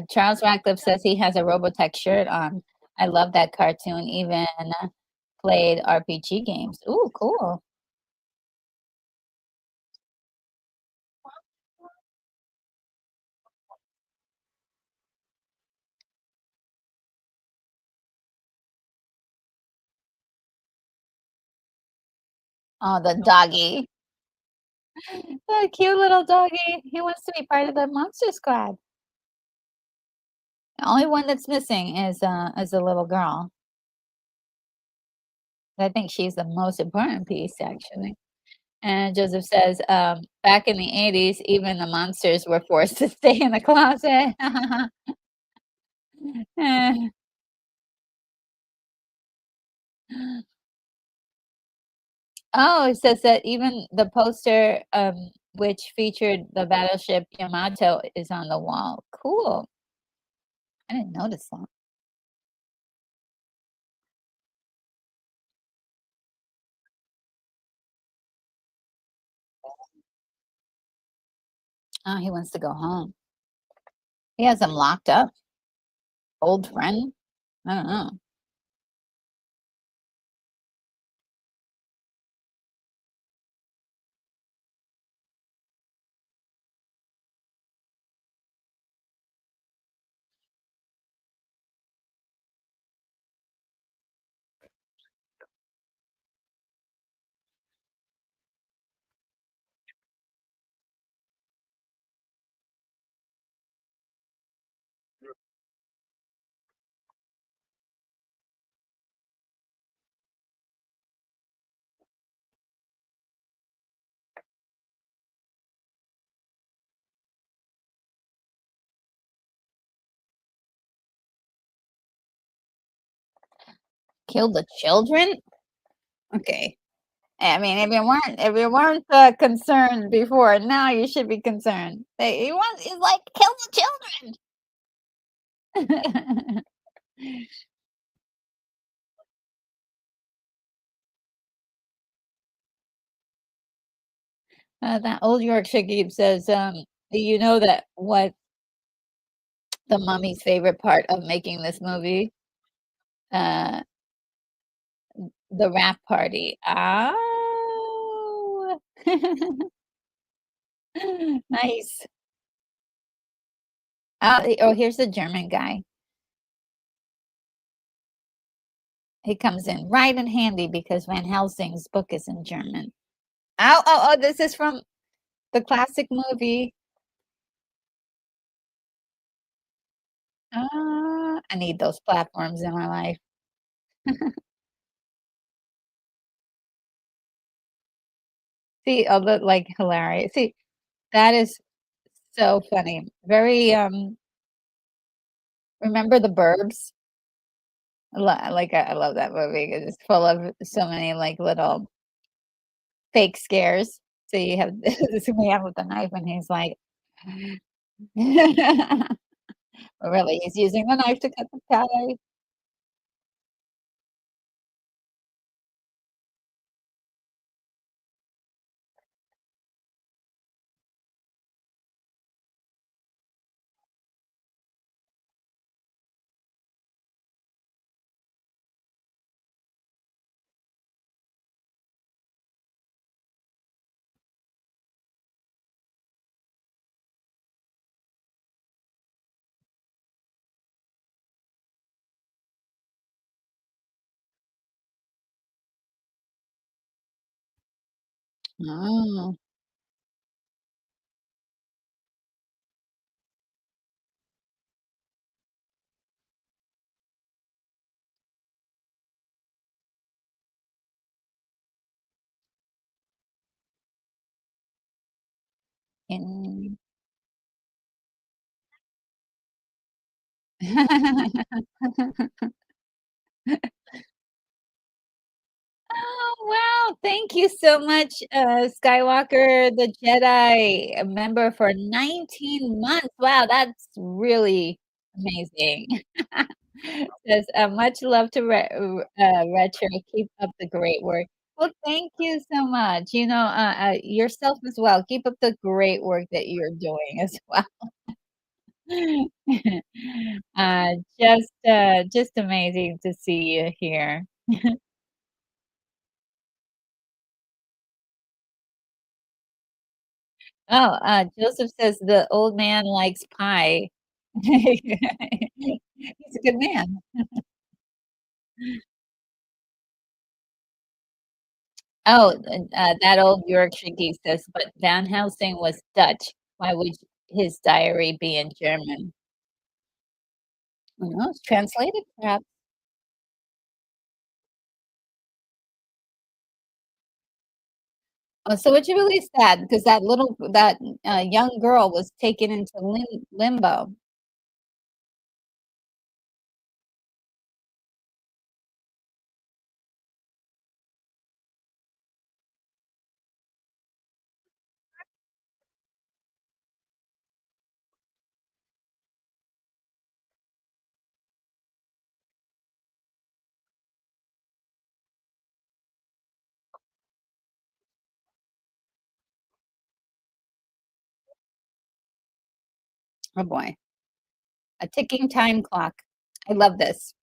Charles Radcliffe says he has a Robotech shirt on. I love that cartoon, even played RPG games. Ooh, cool. Oh, the doggy. The cute little doggy. He wants to be part of the monster squad. The only one that's missing is the little girl. I think she's the most important piece, actually. And Joseph says, back in the 80s, even the monsters were forced to stay in the closet. Eh. Oh, it says that even the poster, which featured the battleship Yamato, is on the wall. Cool. I didn't notice that. Oh, he wants to go home. He has them locked up. Old friend? I don't know. Kill the children? Okay. I mean, if you weren't concerned before, now you should be concerned. He wants, he's like, kill the children. That old Yorkshire Geeb says, do you know that what the mummy's favorite part of making this movie? Uh, the rap party. Oh, nice. Oh, here's the German guy. He comes in right in handy because Van Helsing's book is in German. Oh, this is from the classic movie. I need those platforms in my life. See, oh, look like hilarious. See, that is so funny. Very, remember The Burbs? I love that movie 'cause it's full of so many, like, little fake scares. So you have this man with a knife, and he's like but really, he's using the knife to cut the pie. Oh, in Oh, wow. Thank you so much, Skywalker the Jedi, a member for 19 months. Wow, that's really amazing. Says, much love to Retro. Keep up the great work. Well, thank you so much. Yourself as well. Keep up the great work that you're doing as well. Just amazing to see you here. Oh, Joseph says the old man likes pie. He's a good man. Oh, that old Yorkshire geese says, "But Van Helsing was Dutch. Why would his diary be in German?" Who knows? Translated, perhaps? Oh, so it's really sad because that young girl was taken into limbo. Oh, boy. A ticking time clock. I love this.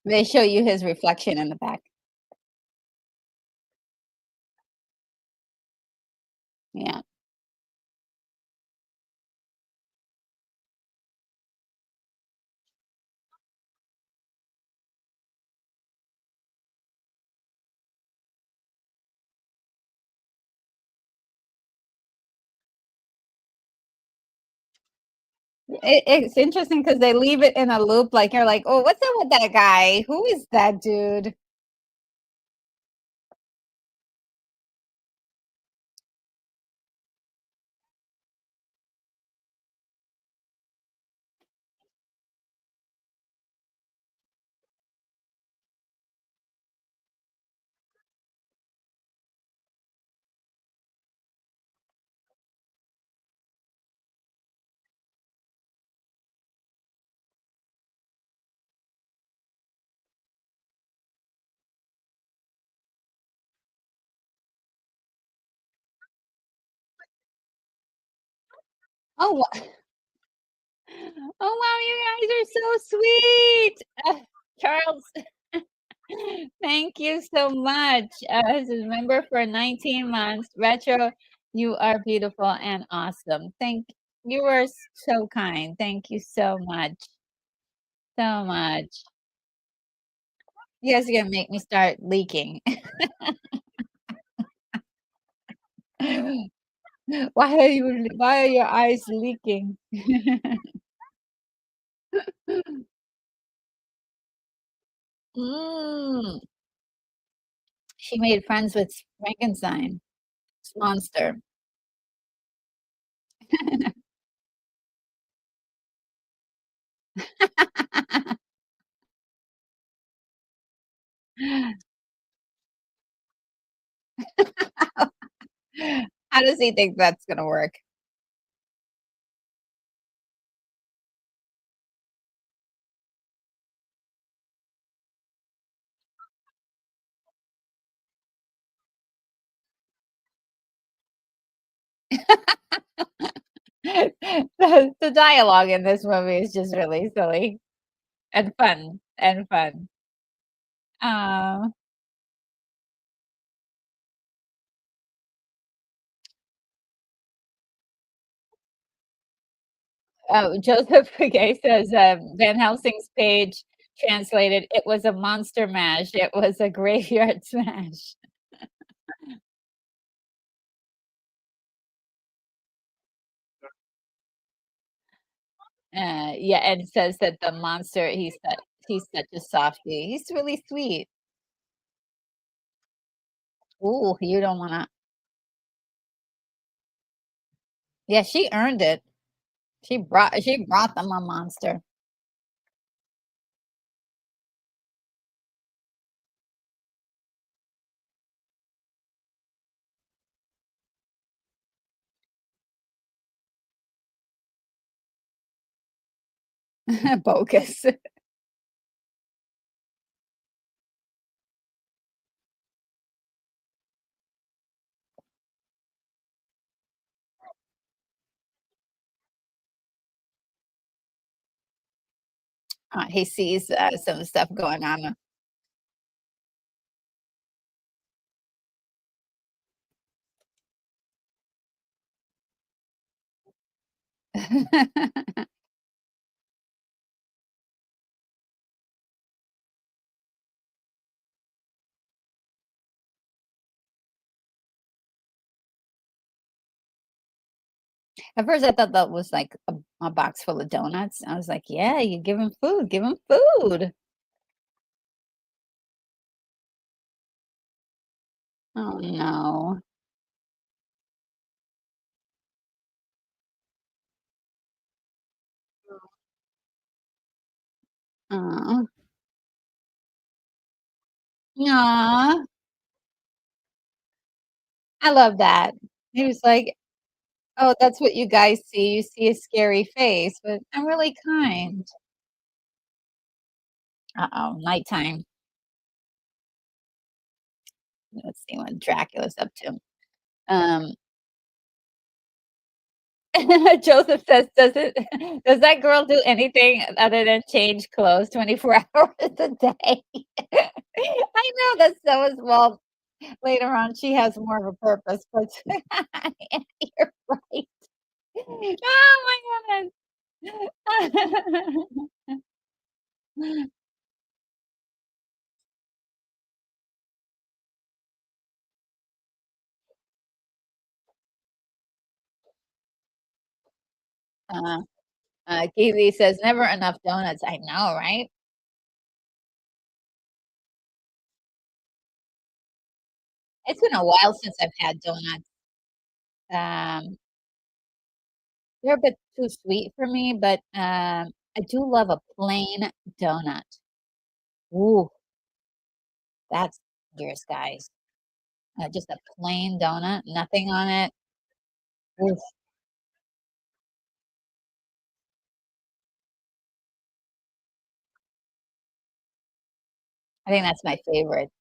They show you his reflection in the back. Yeah. It's interesting because they leave it in a loop, like, you're like, "Oh, what's up with that guy? Who is that dude?" Oh, oh, wow, you guys are so sweet. Charles, thank you so much. This is member for 19 months. Retro, you are beautiful and awesome. You are so kind. Thank you so much. So much. You guys are gonna make me start leaking. Why are your eyes leaking? Mm, she made friends with Frankenstein, monster. How does he think that's gonna work? The dialogue in this movie is just really silly and fun and fun. Um, oh, Joseph Puget says, Van Helsing's page translated, "It was a monster mash. It was a graveyard smash." Yeah, and it says that the monster, he's such a softie. He's really sweet. Ooh, you don't wanna yeah, she earned it. She brought them a monster. Bogus. He sees, some stuff going on. At first, I thought that was like a box full of donuts. I was like, "Yeah, you give him food, give him food." Oh, no. Aw. Aw, I love that. He was like, "Oh, that's what you guys see. You see a scary face, but I'm really kind." Uh-oh, nighttime. Let's see what Dracula's up to. Um, Joseph says, does that girl do anything other than change clothes 24 hours a day?" I know that so as well, later on, she has more of a purpose, but you're right. Oh my goodness. Uh, Keely says, "Never enough donuts." I know, right? It's been a while since I've had donuts. Um, they're a bit too sweet for me, but, I do love a plain donut. Ooh, that's dangerous, guys. Just a plain donut, nothing on it. Oof, I think that's my favorite,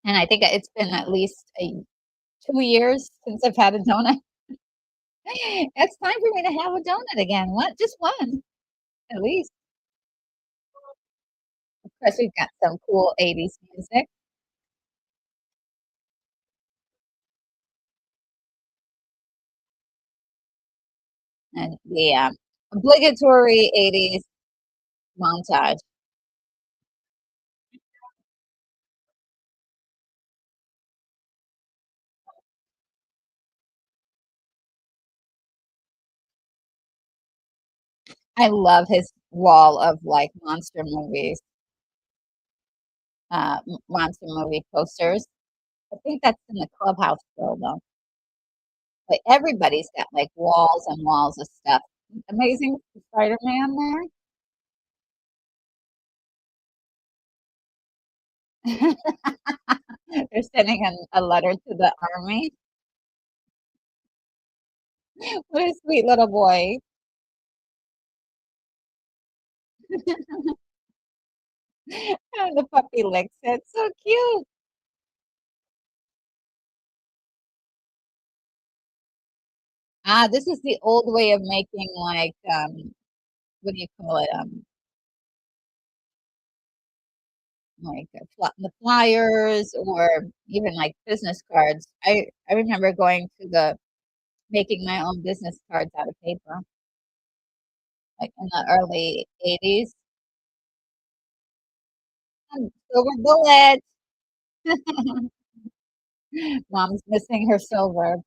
and I think it's been at least 2 years since I've had a donut. It's time for me to have a donut again. What? Just one, at least. Of course, we've got some cool '80s music, and the, obligatory '80s montage. I love his wall of, like, monster movies, monster movie posters. I think that's in the clubhouse still, though, but everybody's got, like, walls and walls of stuff. Amazing Spider-Man there. They're sending a letter to the army. What a sweet little boy. And the puppy licks it. So cute. This is the old way of making, like, what do you call it? Like, the flyers or even, like, business cards. I remember going to the making my own business cards out of paper, like, in the early '80s. Silver bullet. Mom's missing her silverware.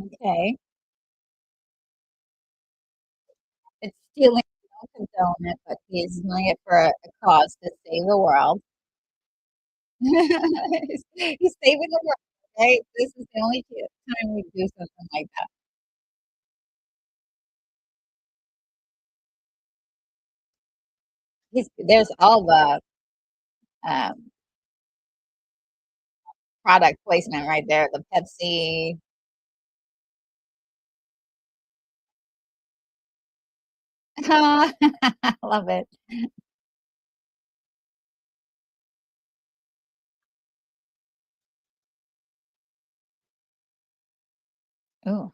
Okay. It's stealing, don't condone it, but he's doing it for a cause to save the world. He's saving the world, right? This is the only time we do something like that. There's all the, um, product placement right there, the Pepsi. I love it. Ooh.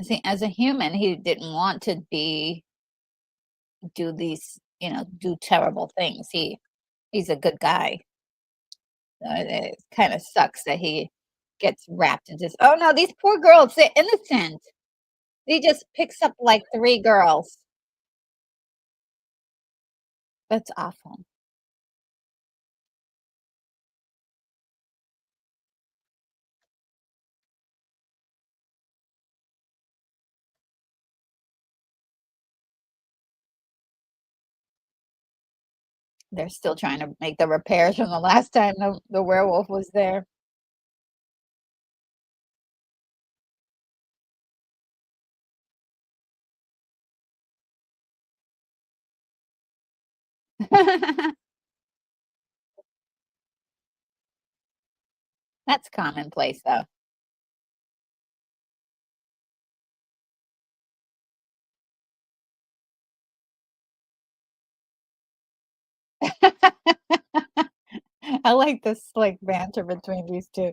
See, as a human, he didn't want to be do these, do terrible things. He's a good guy. It kind of sucks that he gets wrapped in just, oh no, these poor girls, they're innocent. He just picks up like three girls. That's awful. They're still trying to make the repairs from the last time the werewolf was there. That's commonplace, though. I like this, like, banter between these 2.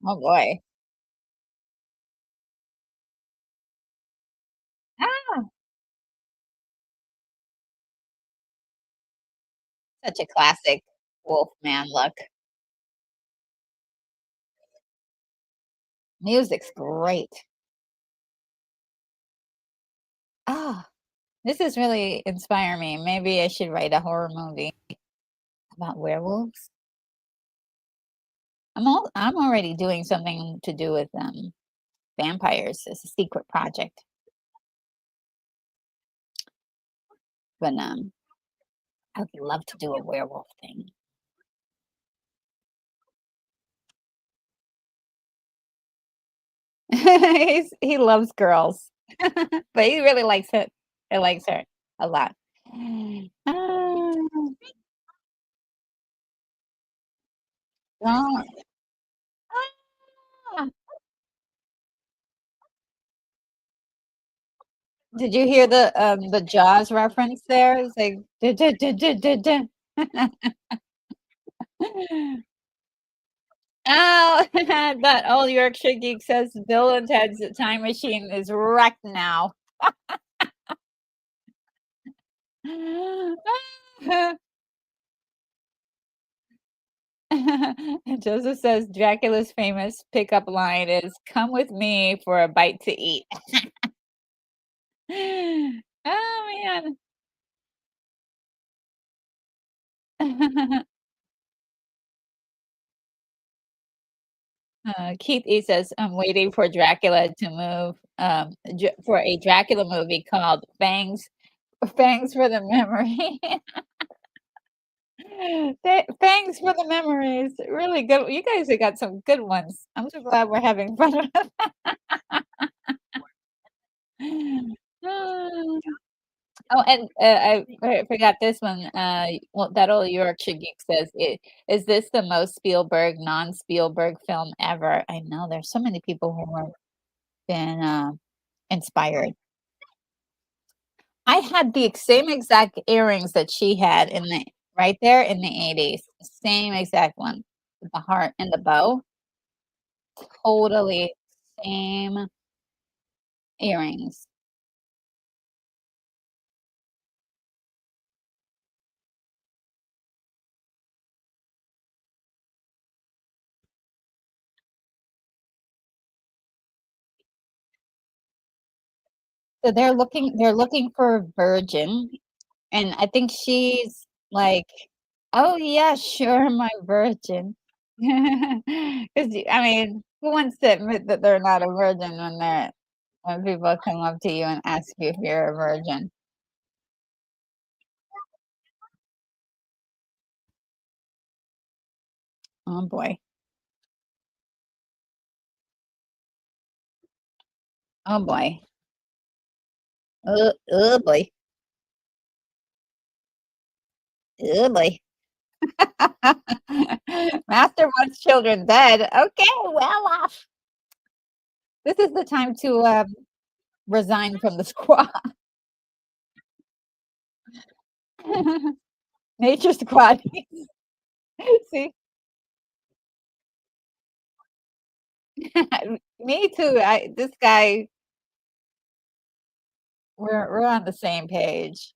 Oh, boy. Ah, such a classic Wolfman look. Music's great. Ah, this is really inspiring me. Maybe I should write a horror movie about werewolves. I'm already doing something to do with, vampires as a secret project, but, I'd love to do a werewolf thing. He loves girls, but he really likes it. He likes her a lot. Ah, don't ah. Did you hear the Jaws reference there? It's like, "Du du du du du du." Oh, that old Yorkshire geek says Bill and Ted's Time Machine is wrecked now. And Joseph says Dracula's famous pickup line is, "Come with me for a bite to eat." Oh, man. Keith E says, "I'm waiting for Dracula to move, for a Dracula movie called Fangs for the Memory." Thanks for the memories. Really good. You guys have got some good ones. I'm so glad we're having fun with it. Oh, and, I forgot this one, well, that old Yorkshire geek says, "Is this the most Spielberg non-Spielberg film ever?" I know there's so many people who have been, inspired. I had the same exact earrings that she had in the right there in the '80s, same exact one with the heart and the bow, totally same earrings. So they're looking for a virgin, and I think she's Like, "Oh, yeah, sure, my virgin." 'Cause y I mean, who wants to admit that they're not a virgin when people come up to you and ask you if you're a virgin? Oh, boy. Oh, boy. Oh, boy. Oh, boy. Master wants children dead. Okay, well, this is the time to, resign from the squad. Nature squad. See? Me too. I this guy, we're on the same page.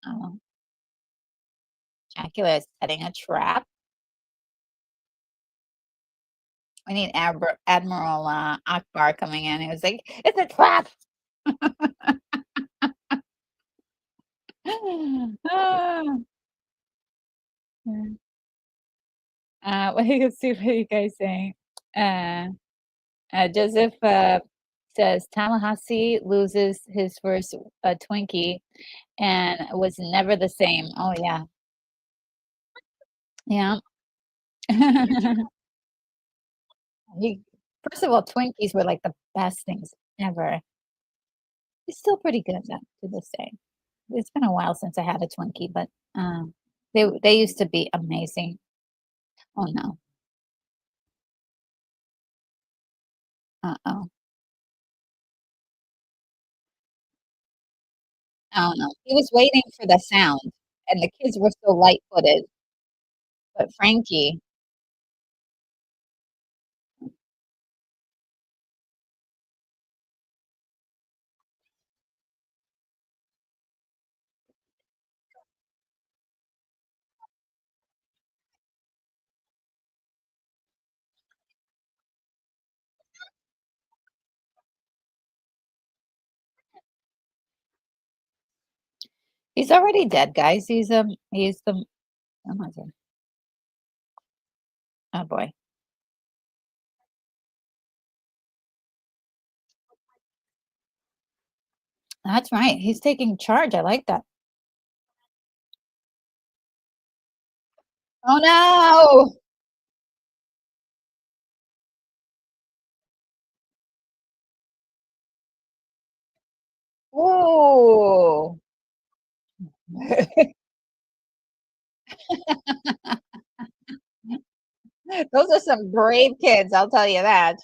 Oh, Dracula is setting a trap. We need Admiral, Akbar coming in. He was like, "It's a trap." Ah, mm. Let's see what you guys saying. Uh, Joseph, says Tallahassee loses his first, Twinkie and was never the same. Oh, yeah. Yeah. He First of all, Twinkies were, like, the best things ever. It's still pretty good though, to this day. It's been a while since I had a Twinkie, but, they used to be amazing. Oh, no. Uh-oh. Oh, no. He was waiting for the sound, and the kids were so light-footed, but Frankie, he's already dead, guys. He's the oh my god. Oh, boy. That's right. He's taking charge. I like that. Oh, no! Ooh. Those are some brave kids, I'll tell you that.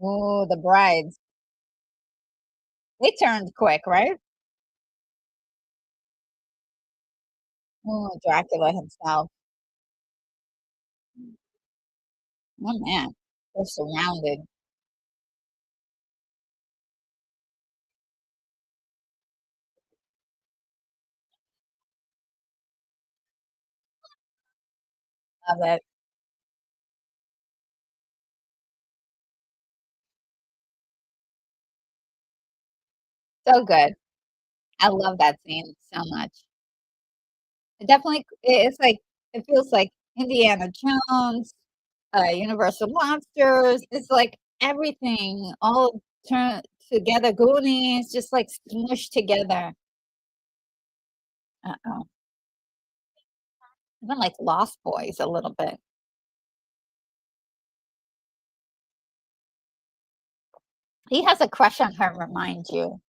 Ooh, the brides. They turned quick, right? Ooh, Dracula himself. Oh, man. They're surrounded. Love it. So good. I love that scene so much. It definitely it's like it feels like Indiana Jones, Universal Monsters. It's like everything all turned together, Goonies, just, like, smushed together. Uh-oh. Even like Lost Boys a little bit. He has a crush on her, remind you.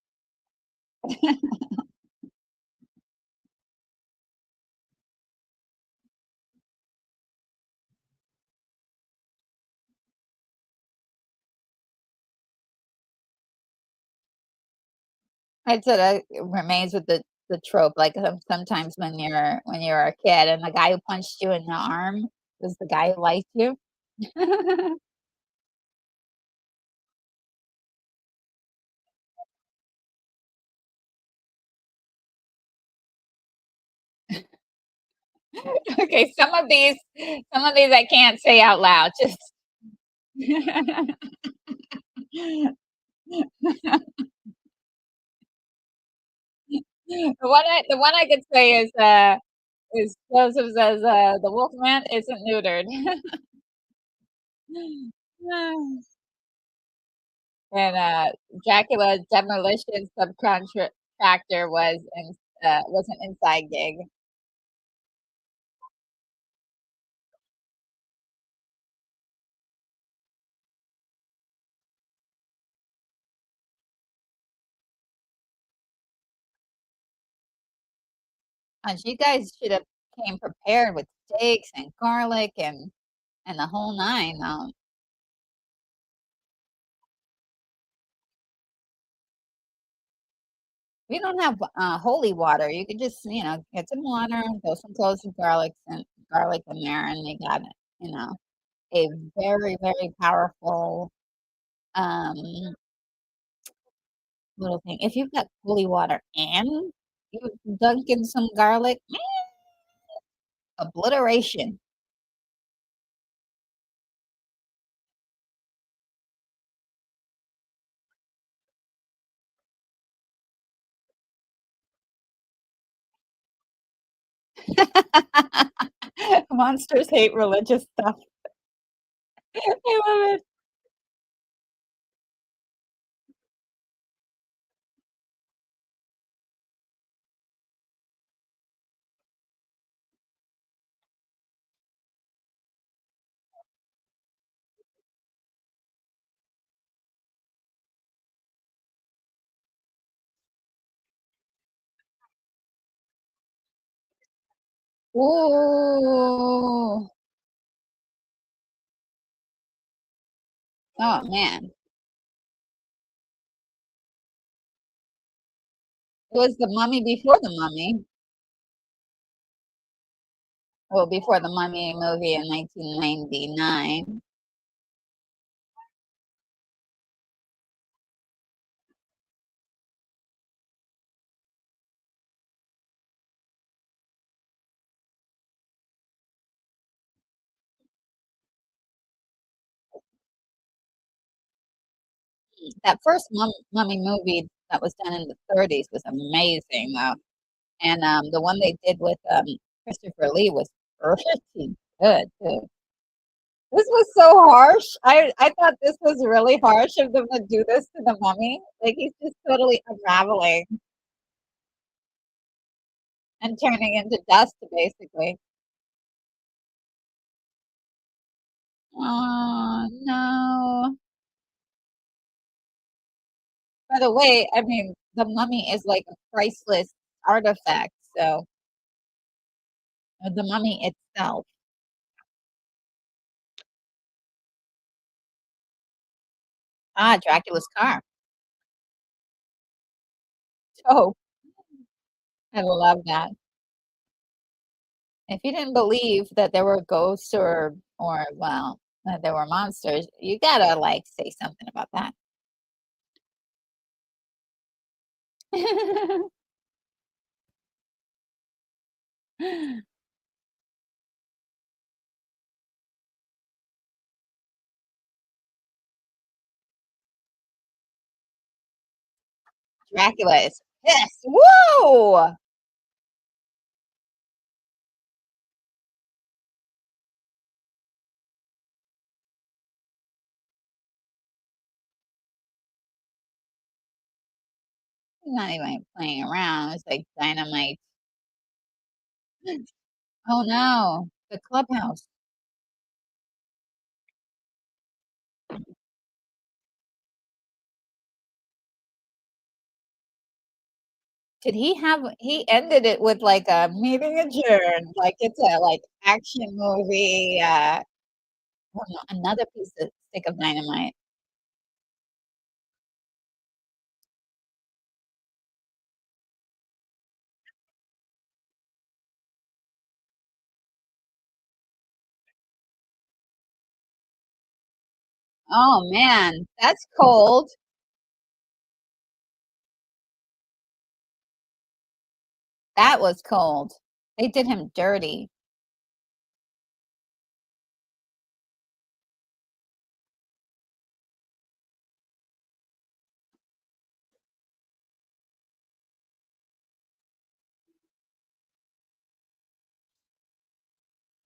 It sorta remains with the trope, like, sometimes when you're a kid and the guy who punched you in the arm was the guy who liked you. Okay, some of these I can't say out loud, just the one I could say is Joseph says, "The wolfman isn't neutered." And, Dracula's demolition subcontractor was an inside gig. And you guys should have came prepared with steaks and garlic and the whole 9, we don't have, holy water, you could just, get some water, throw some cloves of garlic in there, and you got, you know, a very, very powerful, um, little thing. If you've got holy water and you dunk in some garlic, obliteration. Monsters hate religious stuff. I love it. Ooh. Oh, man. It was The Mummy before The Mummy. Well, before The Mummy movie in 1999. That first Mummy movie that was done in the '30s was amazing, though, and, the one they did with, Christopher Lee was pretty good, too. This was so harsh. I thought this was really harsh of them to do this to the mummy. Like, he's just totally unraveling and turning into dust, basically. Oh, no. By the way, I mean, the mummy is like a priceless artifact, so the mummy itself. Ah, Dracula's car. Oh, I love that. If you didn't believe that there were ghosts or well, that there were monsters, you gotta, like, say something about that. Dracula is pissed. Whoa! He's not even playing around. It's like dynamite. Oh no, the clubhouse. Did he ended it with like a meeting adjourned, like it's a like action movie, oh no, another piece of stick of dynamite. Oh man, that's cold. That was cold. They did him dirty.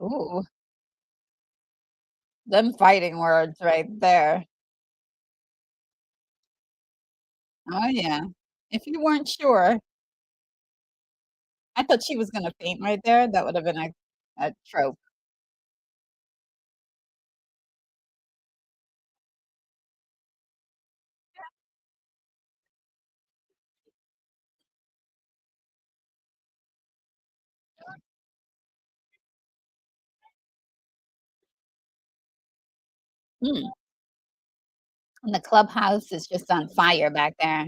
Ooh, them fighting words right there. Oh, yeah. If you weren't sure, I thought she was gonna faint right there. That would have been a trope. Mm, and the clubhouse is just on fire back there.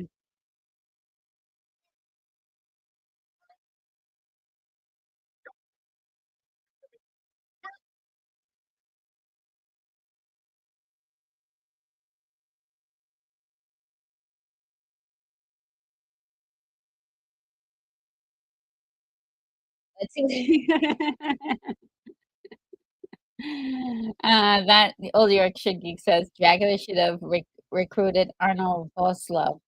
Let's see. That the old Yorkshire geek says Dracula should have recruited Arnold Vosloo.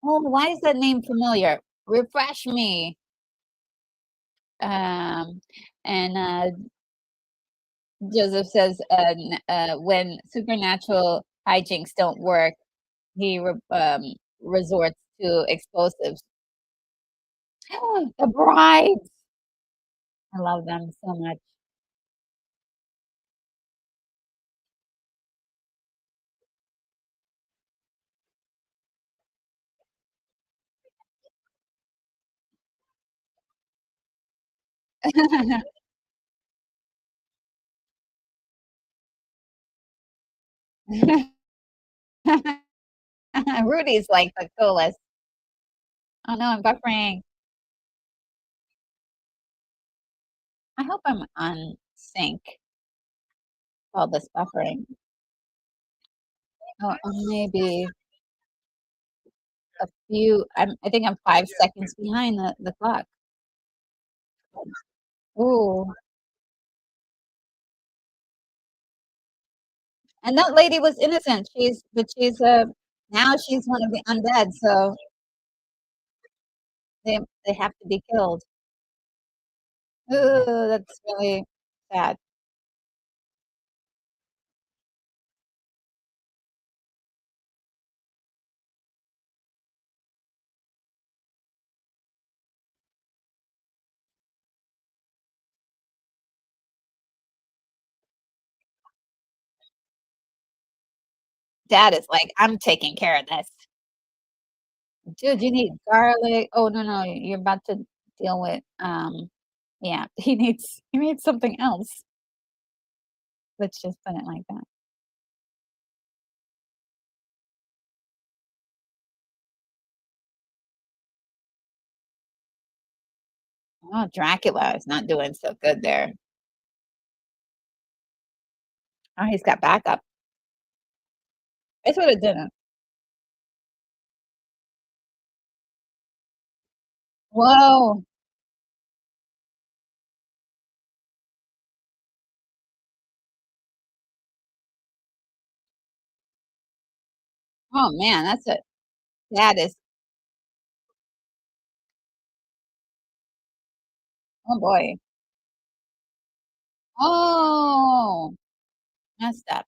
Oh, why is that name familiar? Refresh me. Um, and Joseph says, when supernatural hijinks don't work, he resorts to explosives. The brides. I love them so much. Rudy's like the coolest. Oh no, I'm buffering. I hope I'm on sync. All this buffering. Maybe a few. I think I'm 5 seconds behind the clock. Ooh, and that lady was innocent. She's now she's one of the undead, so they have to be killed. Ooh, that's really sad. Dad is like, "I'm taking care of this." "Dude, you need garlic." "Oh, no, no, you're about to deal with, yeah, he needs something else." Let's just put it like that. Oh, Dracula is not doing so good there. Oh, he's got backup. I thought it didn't. Whoa. Oh, man, that is oh, boy. Oh, messed up.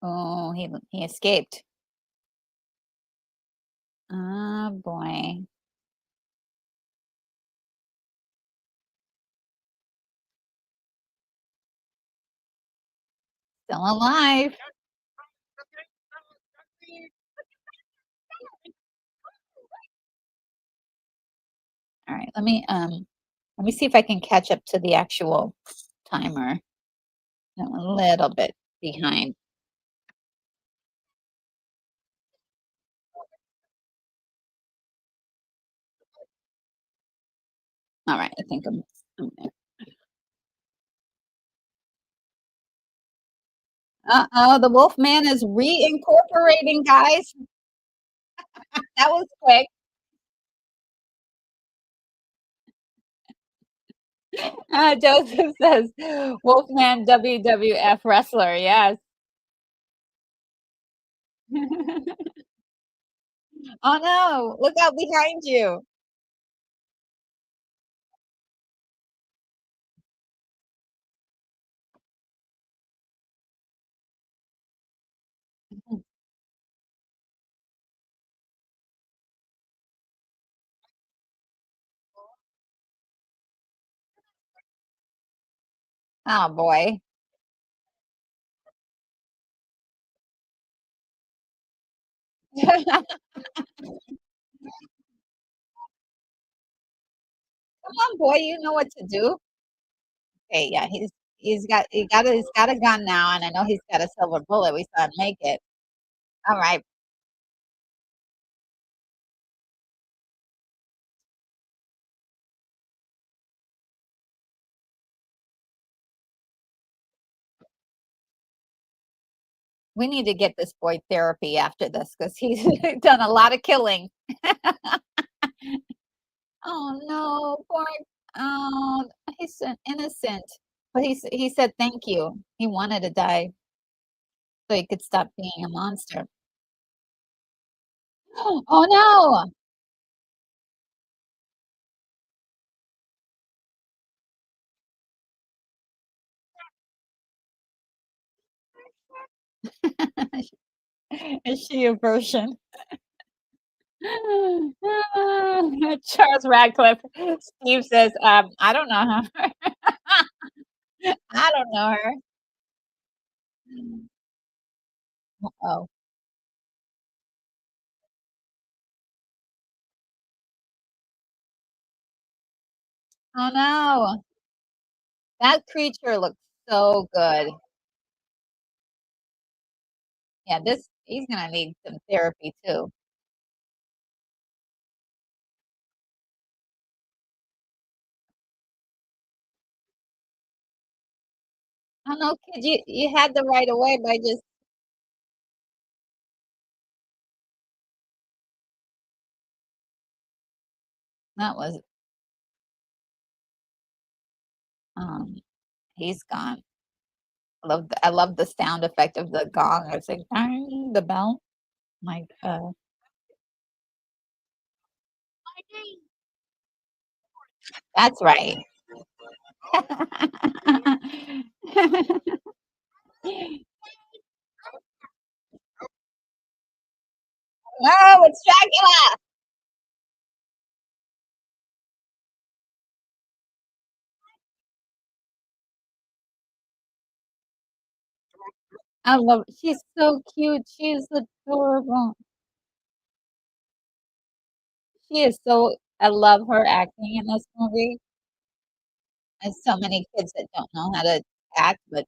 Oh, he escaped. Oh, boy. Still alive. Alright, let me see if I can catch up to the actual timer. I'm a little bit behind. Alright, I think I'm there. Uh-oh, the wolf man is reincorporating, guys. That was quick. Joseph says, "Wolfman WWF wrestler." Yes. Oh, no. Look out behind you. Oh, boy. Come on, boy, you know what to do. Okay, yeah, he's got a gun now, and I know he's got a silver bullet. We saw him make it. All right. We need to get this boy therapy after this because he's done a lot of killing. Oh, no, poor oh, he's so innocent. But he said thank you. He wanted to die so he could stop being a monster. Oh, no. Is she a version? Charles Radcliffe. Steve says, "I don't know her. I don't know her." Uh-oh. Oh, no. That creature looks so good. Yeah, this he's gonna need some therapy too. I don't know, kid, you had the right of way by just that was um, he's gone. I love the sound effect of the gong. It's like, "Dang," the bell. My, that's right. No, it's Dracula. I love she's so cute. She is adorable. She is so I love her acting in this movie. There's so many kids that don't know how to act, but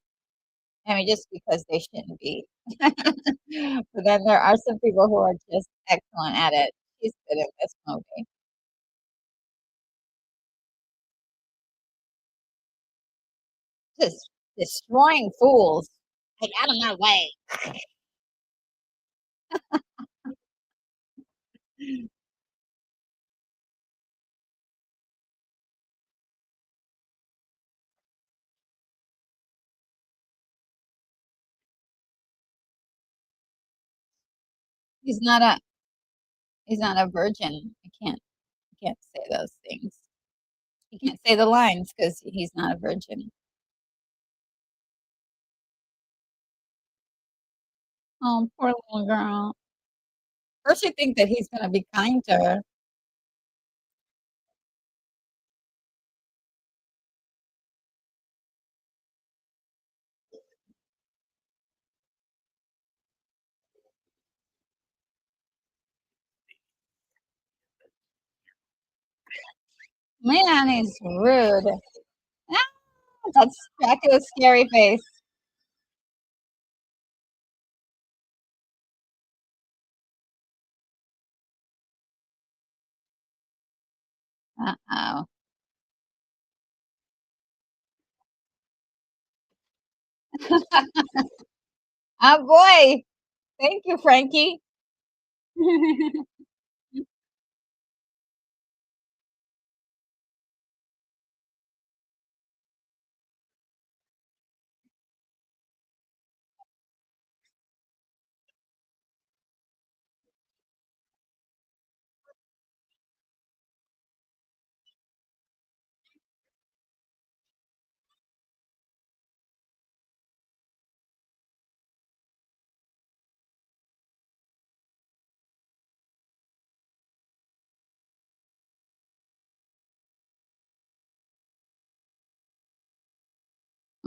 I mean, just because they shouldn't be. But then there are some people who are just excellent at it. She's good at this movie. Just destroying fools. Like, out of my way. He's not a he's not a virgin. I can't say those things. He can't say the lines because he's not a virgin. Oh, poor little girl. First you think that he's gonna be kind to her. Man, he's rude. Ah, that's Dracula's scary face. Uh-oh. Oh, boy. Thank you, Frankie.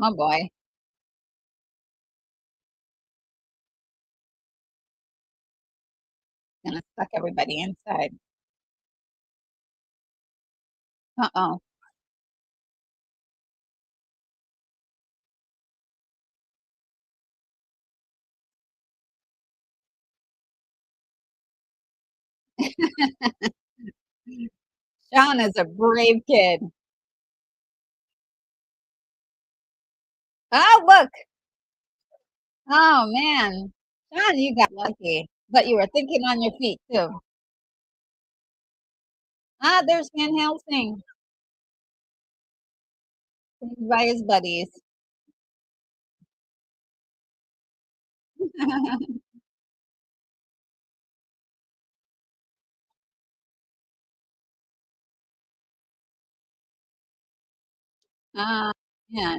Oh boy, gonna suck everybody inside. Uh-oh. Sean is a brave kid. Oh, look. Oh, man. Sean, you got lucky, but you were thinking on your feet too. Ah, there's Van Helsing by his buddies. Ah, yeah.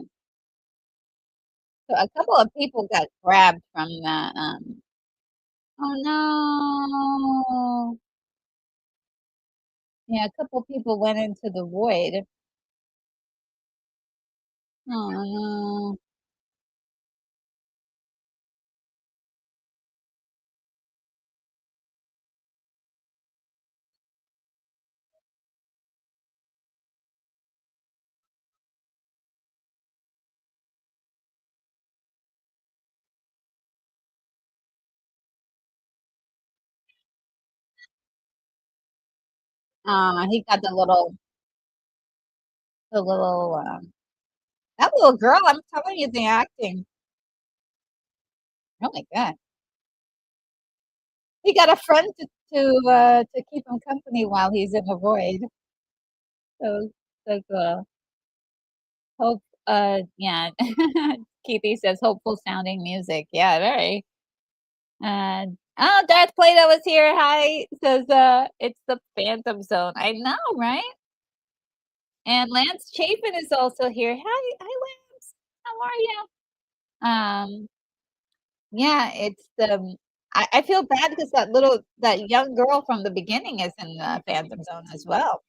So a couple of people got grabbed from the, oh no. Yeah, a couple people went into the void. Oh no. He got the little, that little girl, I'm telling you, the acting, really good. He got a friend to keep him company while he's in the void. So so cool. Hope, yeah. Keithy says hopeful sounding music. Yeah, very. Oh, Darth Plato is here. Hi. Says it's the Phantom Zone. I know, right? And Lance Chapin is also here. Hi Lance. How are you? Yeah, it's the I feel bad because that young girl from the beginning is in the Phantom Zone as well.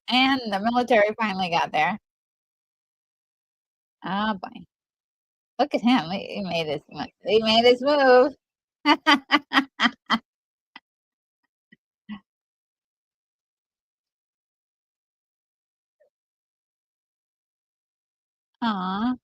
And the military finally got there. Oh boy. Look at him. He made his move. Aw.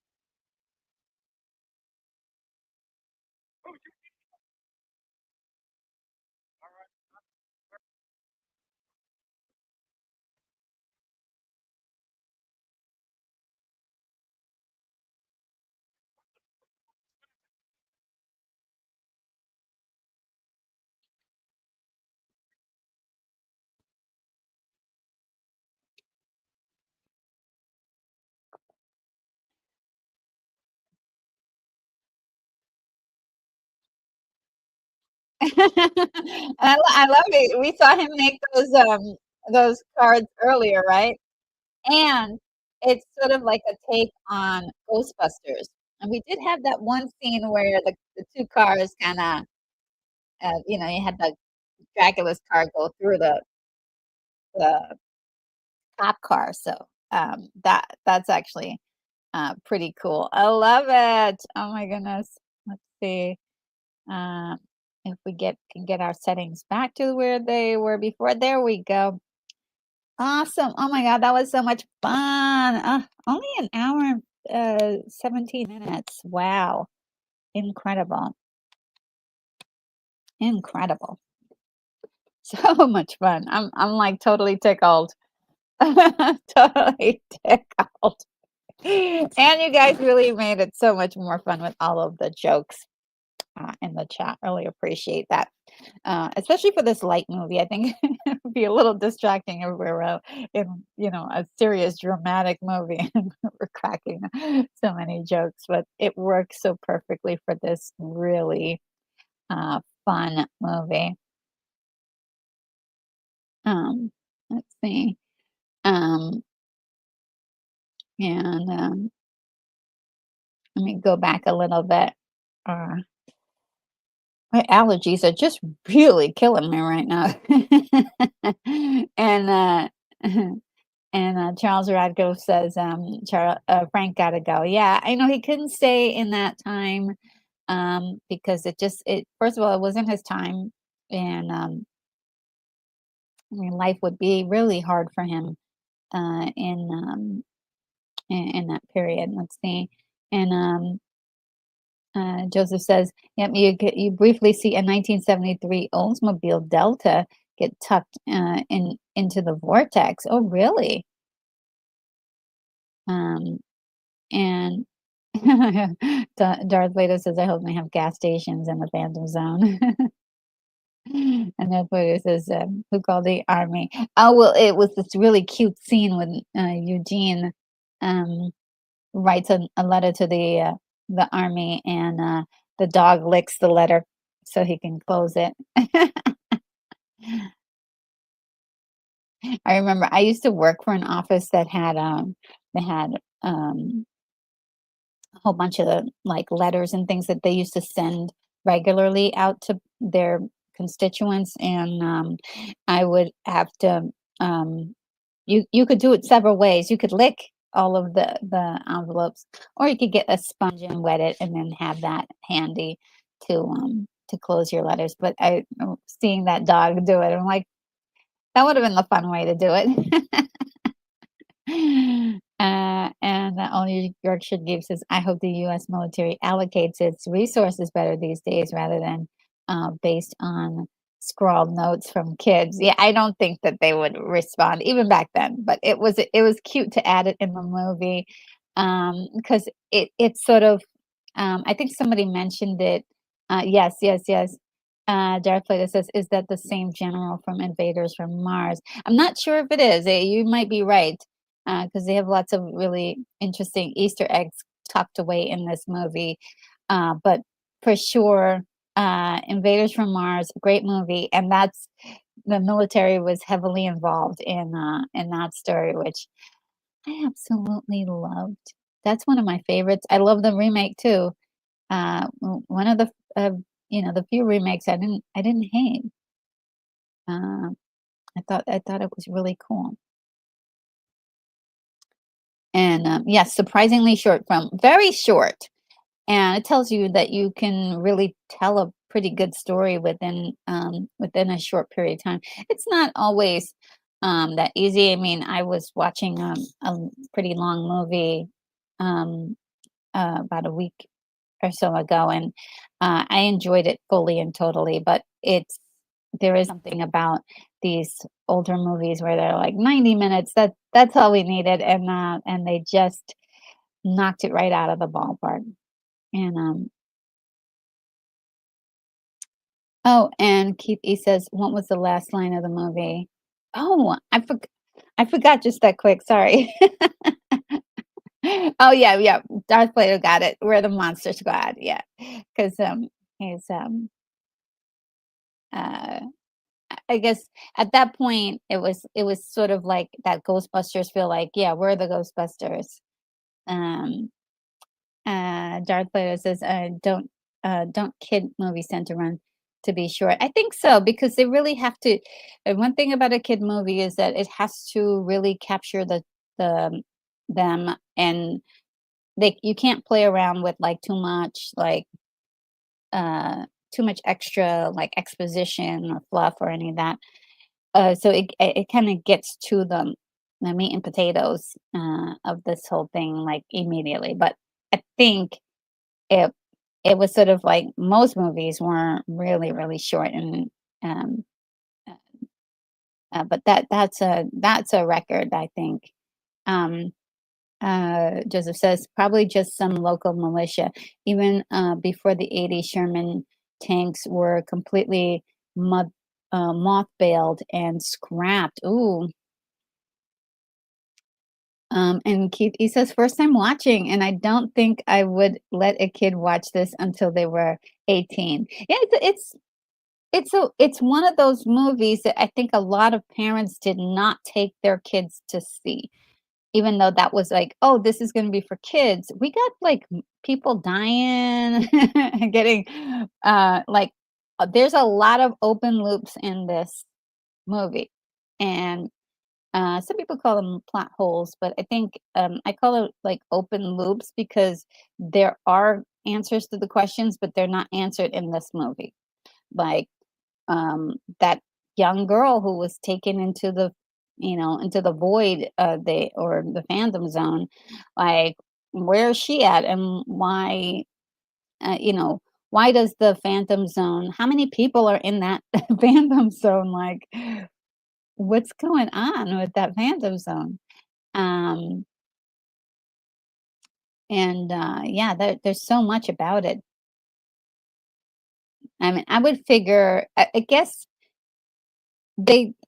I love it. We saw him make those cards earlier, right? And it's sort of like a take on Ghostbusters. And we did have that one scene where the 2 cars kinda, you had the Dracula's car go through the cop car, so, that's actually, pretty cool. I love it. Oh my goodness. Let's see, um, if we can get our settings back to where they were before. There we go. Awesome. Oh my god, that was so much fun. Only an hour and, 17 minutes. Wow. Incredible. Incredible. So much fun. I'm, like, totally tickled. Totally tickled. And you guys really made it so much more fun with all of the jokes, in the chat. Really appreciate that. Especially for this light movie. I think it would be a little distracting if we were in, a serious dramatic movie and we're cracking so many jokes, but it works so perfectly for this really fun movie. Let's see. Um, and Let me go back a little bit. uh, my allergies are just really killing me right now. And, Charles Radcliffe says, Frank gotta go. Yeah, I know he couldn't stay in that time, because it first of all, it wasn't his time, and, I mean, life would be really hard for him, uh, in, um, in that period. Let's see, and, Joseph says, "Yep, you briefly see a 1973 Oldsmobile Delta get tucked, into the vortex." Oh, really? Um, and Darth Vader says, "I hope they have gas stations in the Phantom Zone." And Darth Vader says, "Who called the army?" Oh, well, it was this really cute scene when Eugene um, writes a letter to the army, and the dog licks the letter so he can close it. I remember I used to work for an office that had um, a whole bunch of like letters and things that they used to send regularly out to their constituents, and I would have to you could do it several ways. You could lick all of the envelopes, or you could get a sponge and wet it and then have that handy to close your letters. But seeing that dog do it, I'm like, that would have been the fun way to do it. And only Yorkshire Gibbs says, "I hope the U.S. military allocates its resources better these days rather than based on scrawled notes from kids." Yeah, I don't think that they would respond even back then, but it was cute to add it in the movie, because it's sort of I think somebody mentioned it. Yes, yes, yes. Darth Vader says, "Is that the same general from Invaders from Mars?" I'm not sure if it is. You might be right, because they have lots of really interesting Easter eggs tucked away in this movie. But for sure, Invaders from Mars, great movie, and that's the military was heavily involved in that story, which I absolutely loved. That's one of my favorites. I love the remake too. One of the the few remakes I didn't hate. Uh, I thought it was really cool. And yes, surprisingly short film, very short, and it tells you that you can really tell a pretty good story within a short period of time. It's not always that easy. I mean, I was watching a pretty long movie um, about a week or so ago, and I enjoyed it fully and totally. But there is something about these older movies where they're like 90 minutes. That's all we needed, and they just knocked it right out of the ballpark. And oh, and Keith E says, "What was the last line of the movie?" Oh, I forgot just that quick. Sorry. Oh yeah, yeah. Darth Vader got it. We're the Monster Squad. Yeah, because he's uh I guess at that point it was sort of like that Ghostbusters feel like, yeah, we're the Ghostbusters. Um Darth Vader says, don't kid movies tend to run to be short. I think so because they really have to. And one thing about a kid movie is that it has to really capture the them, and you can't play around with like uh too much extra like exposition or fluff or any of that. So it kind of gets to the meat and potatoes of this whole thing like immediately. But I think it it was sort of like most movies weren't really short, and um, but that's a record, I think. Um, Joseph says probably just some local militia. Even before the '80s, Sherman tanks were completely mud, mothballed and scrapped. Ooh. And Keith, he says, first time watching, and I don't think I would let a kid watch this until they were 18. Yeah, it's one of those movies that I think a lot of parents did not take their kids to see. even though that was like, "Oh, this is gonna be for kids," we got, like, people dying, getting, like, there's a lot of open loops in this movie, and, some people call them plot holes, but I think, I call it, like, open loops because there are answers to the questions, but they're not answered in this movie. Like, that young girl who was taken into the into the void, they or the phantom zone, like, where is she at, and why, why does the phantom zone, how many people are in that phantom zone, like, what's going on with that phantom zone? um and yeah, there's so much about it. I mean, I would figure, I guess,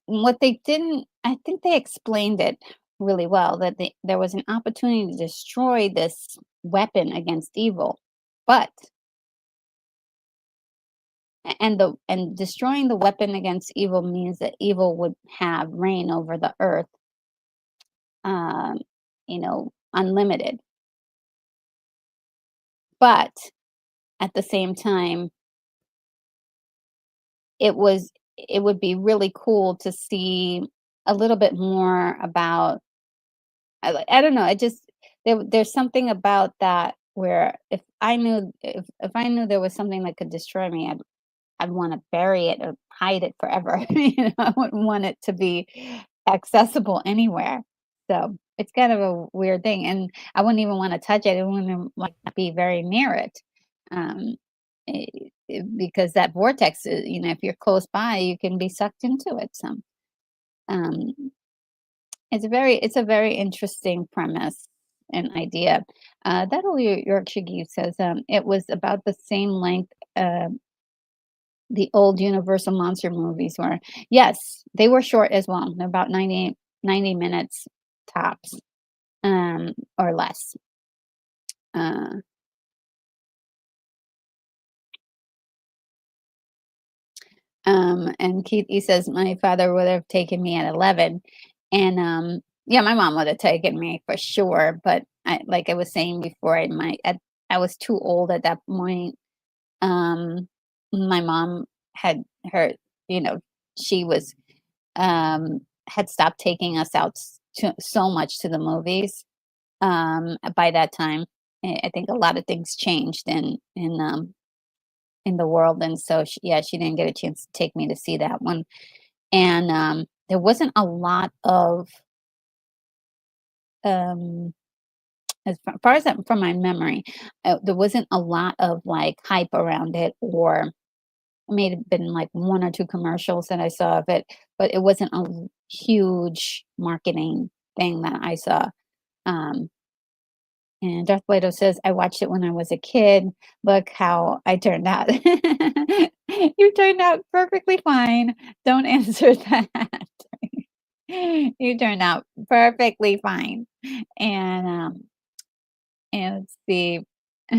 what they didn't, I think they explained it really well, that there was an opportunity to destroy this weapon against evil, but and destroying the weapon against evil means that evil would have reign over the earth, um, unlimited. But at the same time, it would be really cool to see a little bit more about, I don't know, I just, there's something about that where if I knew there was something that could destroy me, I'd wanna bury it or hide it forever. I wouldn't want it to be accessible anywhere. So, it's kind of a weird thing, and I wouldn't even wanna touch it. I wouldn't, like, be very near it. Um, because that vortex, if you're close by, you can be sucked into it. So, um, it's a very interesting premise and idea. That old Yorkshire Geese says, it was about the same length, the old Universal monster movies were. Yes, they were short as well. They're about 90 minutes tops, or less. Uh, and Keith, he says, my father would have taken me at 11. And yeah, my mom would have taken me for sure. But like I was saying before, I was too old at that point. Um, my mom had her, you know, she was, had stopped taking us out so much to the movies, by that time. I think a lot of things changed in the world, and so yeah, she didn't get a chance to take me to see that one. And there wasn't a lot of, um, as far as from my memory, there wasn't a lot of like hype around it, or it may have been like one or two commercials that I saw of it, but it wasn't a huge marketing thing that I saw. Um, And Darth Vader says, "I watched it when I was a kid. Look how I turned out." You turned out perfectly fine. Don't answer that. You turned out perfectly fine. And let's see. uh,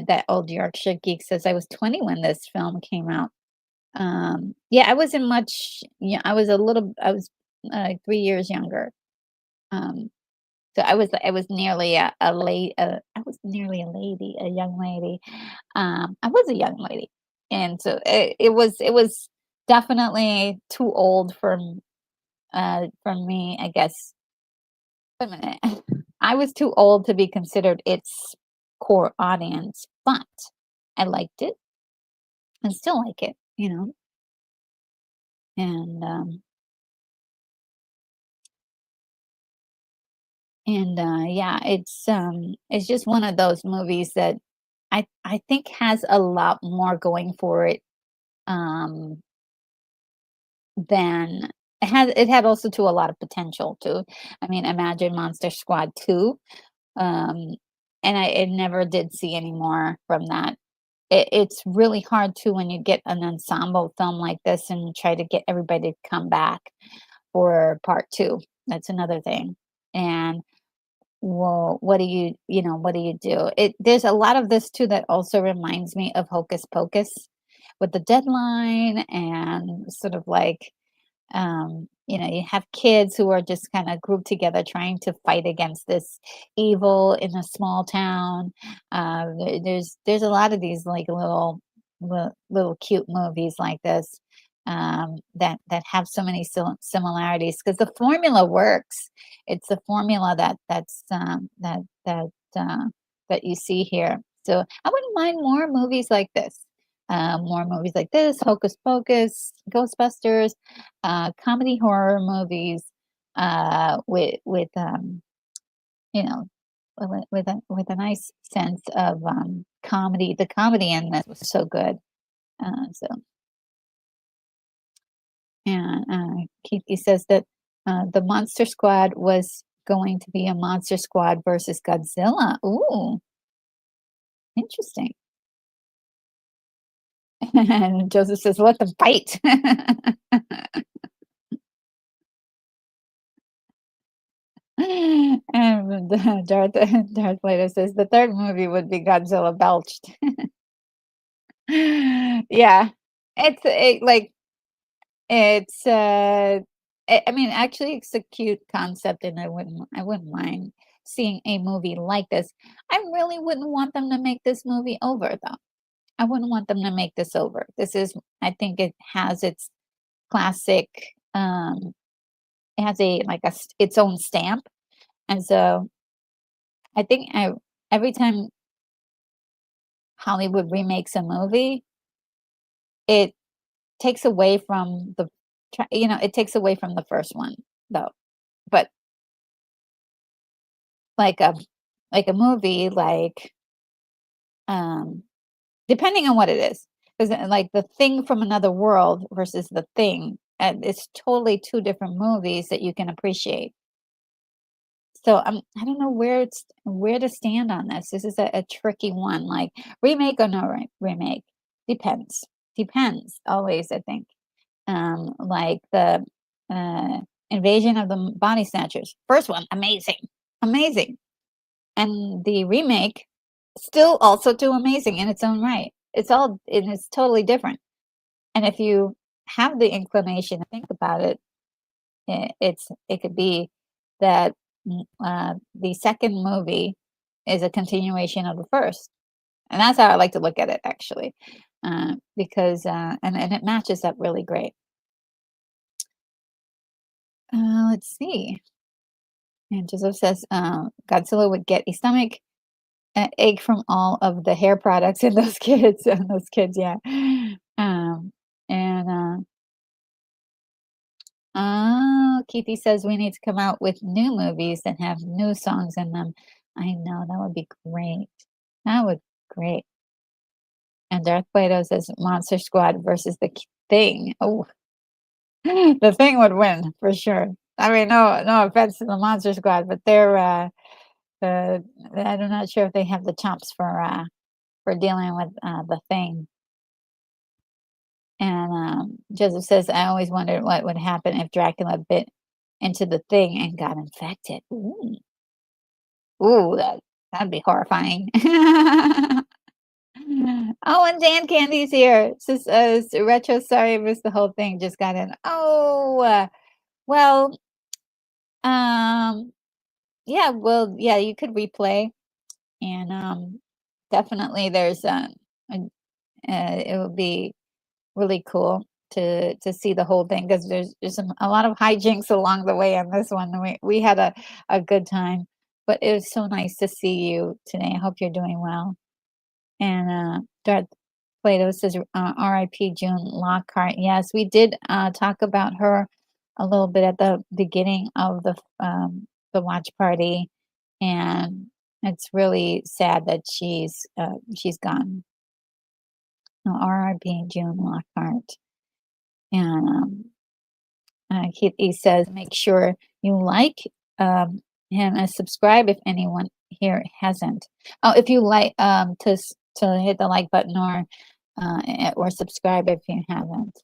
that old Yorkshire geek says, "I was 20 when this film came out." Yeah, I wasn't much. Yeah, I was 3 years younger. Um, So I was nearly a late I was nearly a lady, a young lady. I was a young lady, and so it was definitely too old for me, I guess. Wait a minute. I was too old to be considered its core audience, but I liked it and still like it. And yeah, it's just one of those movies that I think has a lot more going for it, um, than it had also to a lot of potential too. I mean, imagine Monster Squad 2, um, and I never did see any more from that. It's really hard too when you get an ensemble film like this and try to get everybody to come back for part 2. That's another thing. And well, what do you do? There's a lot of this too that also reminds me of Hocus Pocus with the deadline and sort of like You have kids who are just kind of grouped together trying to fight against this evil in a small town. There's a lot of these like little cute movies like this, that have so many similarities because the formula works. It's the formula uh, that you see here. So I wouldn't mind more movies like this. More movies like this, Hocus Pocus, Ghostbusters, comedy horror movies, with you know with a nice sense of comedy. The comedy in this was so good. So and Kiki says that the Monster Squad was going to be a Monster Squad versus Godzilla. Ooh, interesting. And Joseph says, "Let them fight." And Darth Vader says the third movie would be Godzilla belched. Yeah, like it's I mean actually it's a cute concept, and I wouldn't mind seeing a movie like this. I really wouldn't want them to make this movie over though. I wouldn't want them to make this over. This is I think it has its classic, it has its own stamp, and so I think every time Hollywood remakes a movie, it takes away from it takes away from the first one, though. But like a like a movie, um, depending on what it is, because like The Thing from Another World versus The Thing, and it's totally two different movies that you can appreciate. So I don't know where to stand on this. This is a tricky one. Like remake or no remake, depends. Depends always. I think. Like the uh, Invasion of the Body Snatchers. First one, amazing, amazing, and the remake still also too amazing in its own right. It's totally different. And if you have the inclination to think about it, it could be that the second movie is a continuation of the first, and that's how I like to look at it actually, because and it matches up really great. Let's see. And Joseph says Godzilla would get a stomach ache from all of the hair products in those kids. And those kids, yeah. Um, and Keithy says we need to come out with new movies that have new songs in them. I know that would be great. That would be great. And Darth Plato says Monster Squad versus the Thing. Oh, the Thing would win for sure. I mean, no offense to the Monster Squad, but uh, I'm not sure if they have the chops for dealing with the Thing. And Joseph says, I always wondered what would happen if Dracula bit into the Thing and got infected. Ooh, ooh, that'd be horrifying. Oh, and Dan Candy's here. Says, retro. Sorry, I missed the whole thing. Just got in. Oh, well, um, yeah, well, yeah, you could replay, and definitely there's it would be really cool to see the whole thing because there's a lot of hijinks along the way on this one. We had a good time, but it was so nice to see you today. I hope you're doing well. And Darth Plato says, R.I.P. June Lockhart. Yes, we did talk about her a little bit at the beginning of the watch party, and it's really sad that she's gone. R.I.P. June Lockhart. And he says, make sure you like him and subscribe if anyone here hasn't. Oh, if you like to hit the like button or subscribe if you haven't.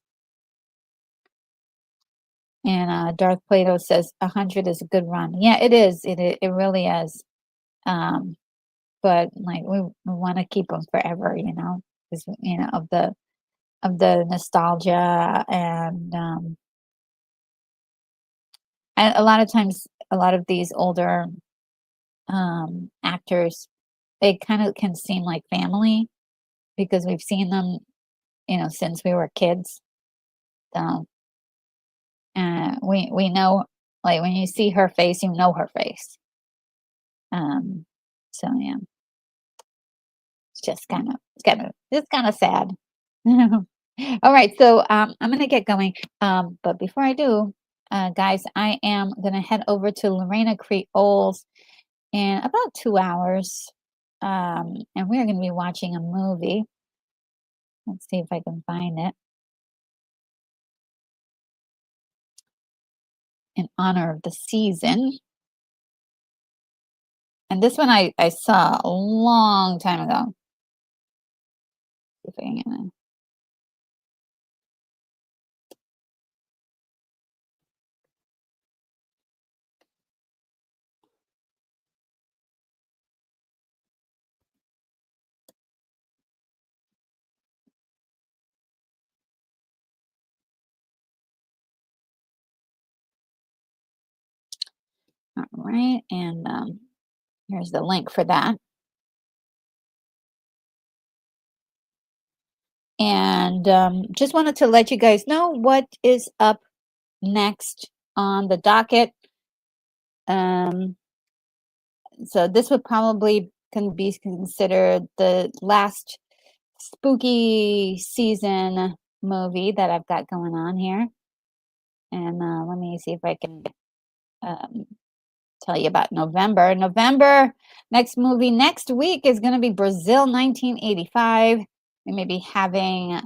And Darth Plato says 100 is a good run. Yeah, it is. It really is. But like we want to keep them forever, because of the nostalgia and And a lot of times, a lot of these older actors, they kind of can seem like family because we've seen them, since we were kids. So we know, like when you see her face, you know her face. Um, so yeah, it's kind of sad. All right, so I'm gonna get going. But before I do, guys, I am gonna head over to Lorena Creole's in about 2 hours, and we're gonna be watching a movie. Let's see if I can find it in honor of the season. And this one I saw a long time ago. If I can, all right, and here's the link for that. And just wanted to let you guys know what is up next on the docket. Um, so this would probably can be considered the last spooky season movie that I've got going on here. And let me see if I can um, tell you about November. Next movie next week is going to be Brazil 1985. We may be having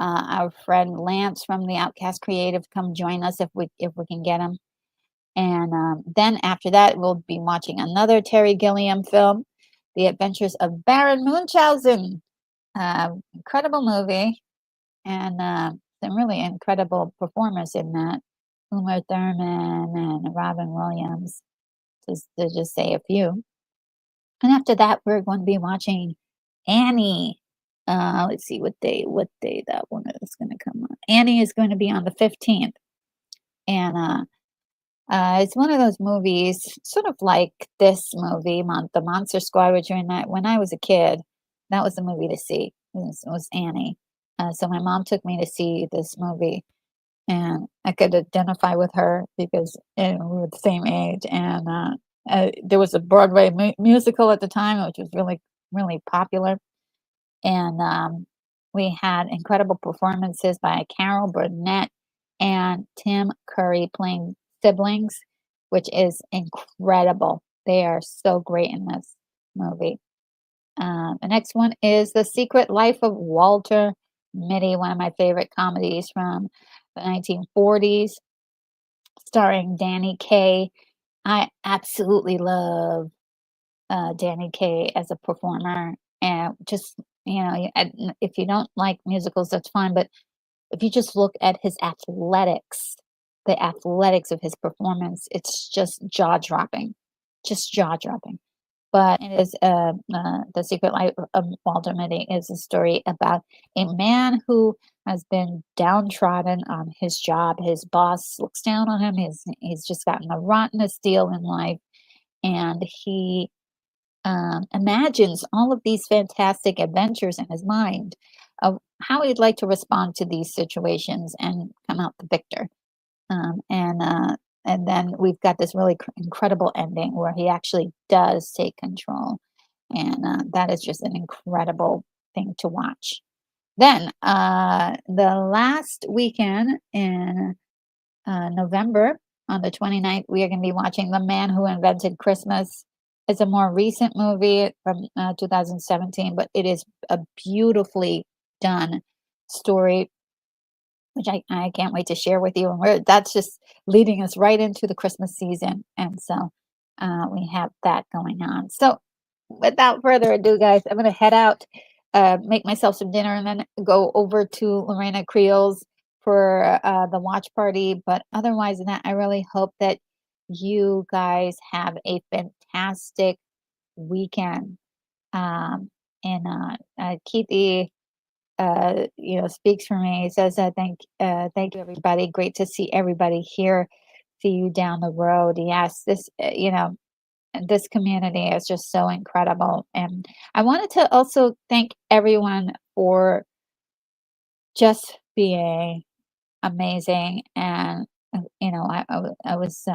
our friend Lance from the Outcast Creative come join us if we can get him. And then after that, we'll be watching another Terry Gilliam film, The Adventures of Baron Munchausen. Incredible movie, and some really incredible performers in that. Uma Thurman and Robin Williams, to just say a few. And after that, we're going to be watching Annie. Let's see what day that one is going to come on. Annie is going to be on the 15th, and it's one of those movies, sort of like this movie, The Monster Squad, which when I was a kid, that was the movie to see. It was Annie. So my mom took me to see this movie, and I could identify with her because we were the same age. And there was a Broadway musical at the time, which was really, really popular. And we had incredible performances by Carol Burnett and Tim Curry playing siblings, which is incredible. They are so great in this movie. The next one is The Secret Life of Walter Mitty, one of my favorite comedies from the 1940s, starring Danny Kaye. I absolutely love Danny Kaye as a performer, and just if you don't like musicals, that's fine. But if you just look at his athletics, the athletics of his performance, it's just jaw dropping, just jaw dropping. But it is The Secret Life of Walter Mitty is a story about a man who has been downtrodden on his job. His boss looks down on him. He's just gotten the rottenest deal in life, and he imagines all of these fantastic adventures in his mind of how he'd like to respond to these situations and come out the victor. And then we've got this really incredible ending where he actually does take control, and that is just an incredible thing to watch. Then the last weekend in November, on the 29th, we are going to be watching The Man Who Invented Christmas. It's a more recent movie from 2017, but it is a beautifully done story, which I can't wait to share with you. And that's just leading us right into the Christmas season. And so we have that going on. So without further ado, guys, I'm going to head out, make myself some dinner, and then go over to Lorena Creole's for the watch party. But otherwise than that, I really hope that you guys have a fantastic weekend. And Keithy, speaks for me. He says, thank you, everybody. Great to see everybody here see you down the road. Yes, this community is just so incredible. And I wanted to also thank everyone for just being amazing. And, I was,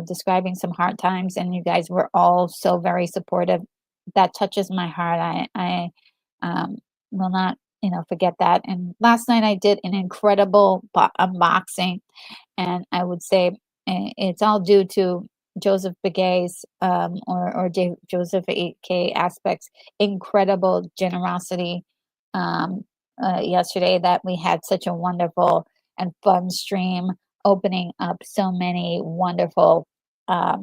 describing some hard times, and you guys were all so very supportive. That touches my heart. I um, will not, forget that. And last night I did an incredible unboxing, and I would say it's all due to Joseph Begay's Joseph K. Aspect's incredible generosity yesterday, that we had such a wonderful and fun stream, opening up so many wonderful um,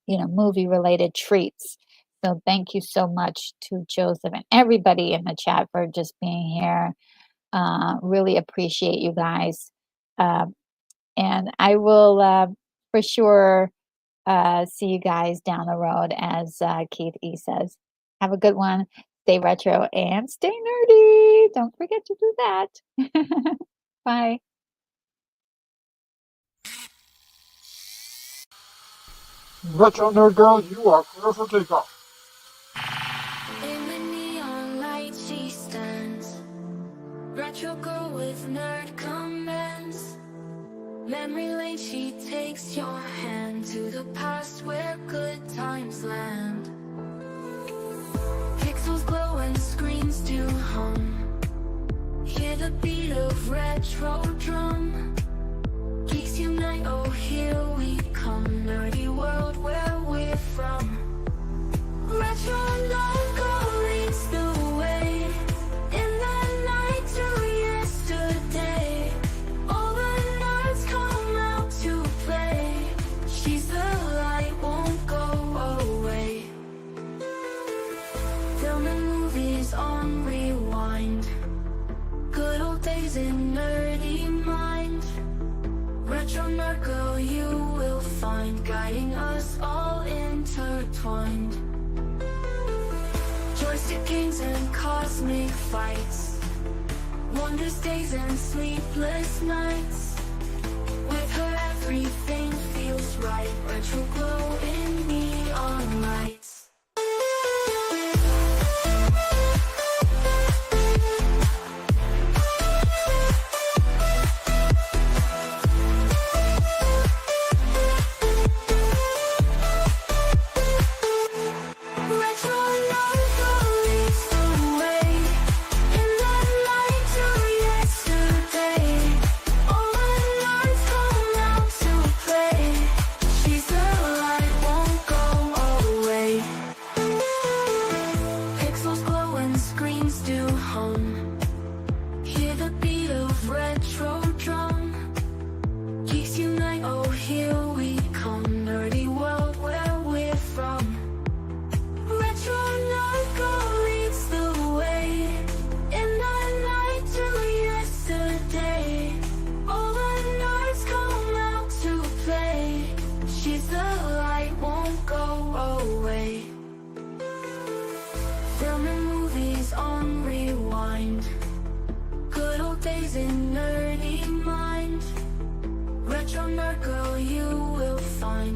movie related treats. So thank you so much to Joseph and everybody in the chat for just being here. Really appreciate you guys. Um, and I will for sure see you guys down the road, as Keith E says. Have a good one. Stay retro and stay nerdy. Don't forget to do that. Bye. Retro Nerd Girl, you are clear for takeoff. In the neon light she stands, retro girl with nerd comments. Memory lane she takes your hand to the past where good times land. Pixels glow and screens do hum, hear the beat of retro drum. Geeks unite, oh here we come, nerdy world where we're from. Retro logo leads the way, in the night to yesterday. All the nerds come out to play, she's the light, won't go away. Film and movies on rewind, good old days in nerdy mind. Retro nerd girl you will find, guiding us all intertwined. Joystick games and cosmic fights, wondrous days and sleepless nights. With her everything feels right, retro glow in neon lights.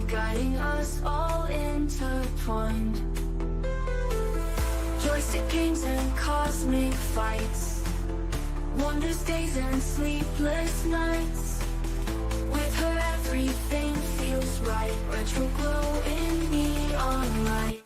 Guiding us all intertwined. Joystick games and cosmic fights, wondrous days and sleepless nights. With her everything feels right, retro glow in neon light.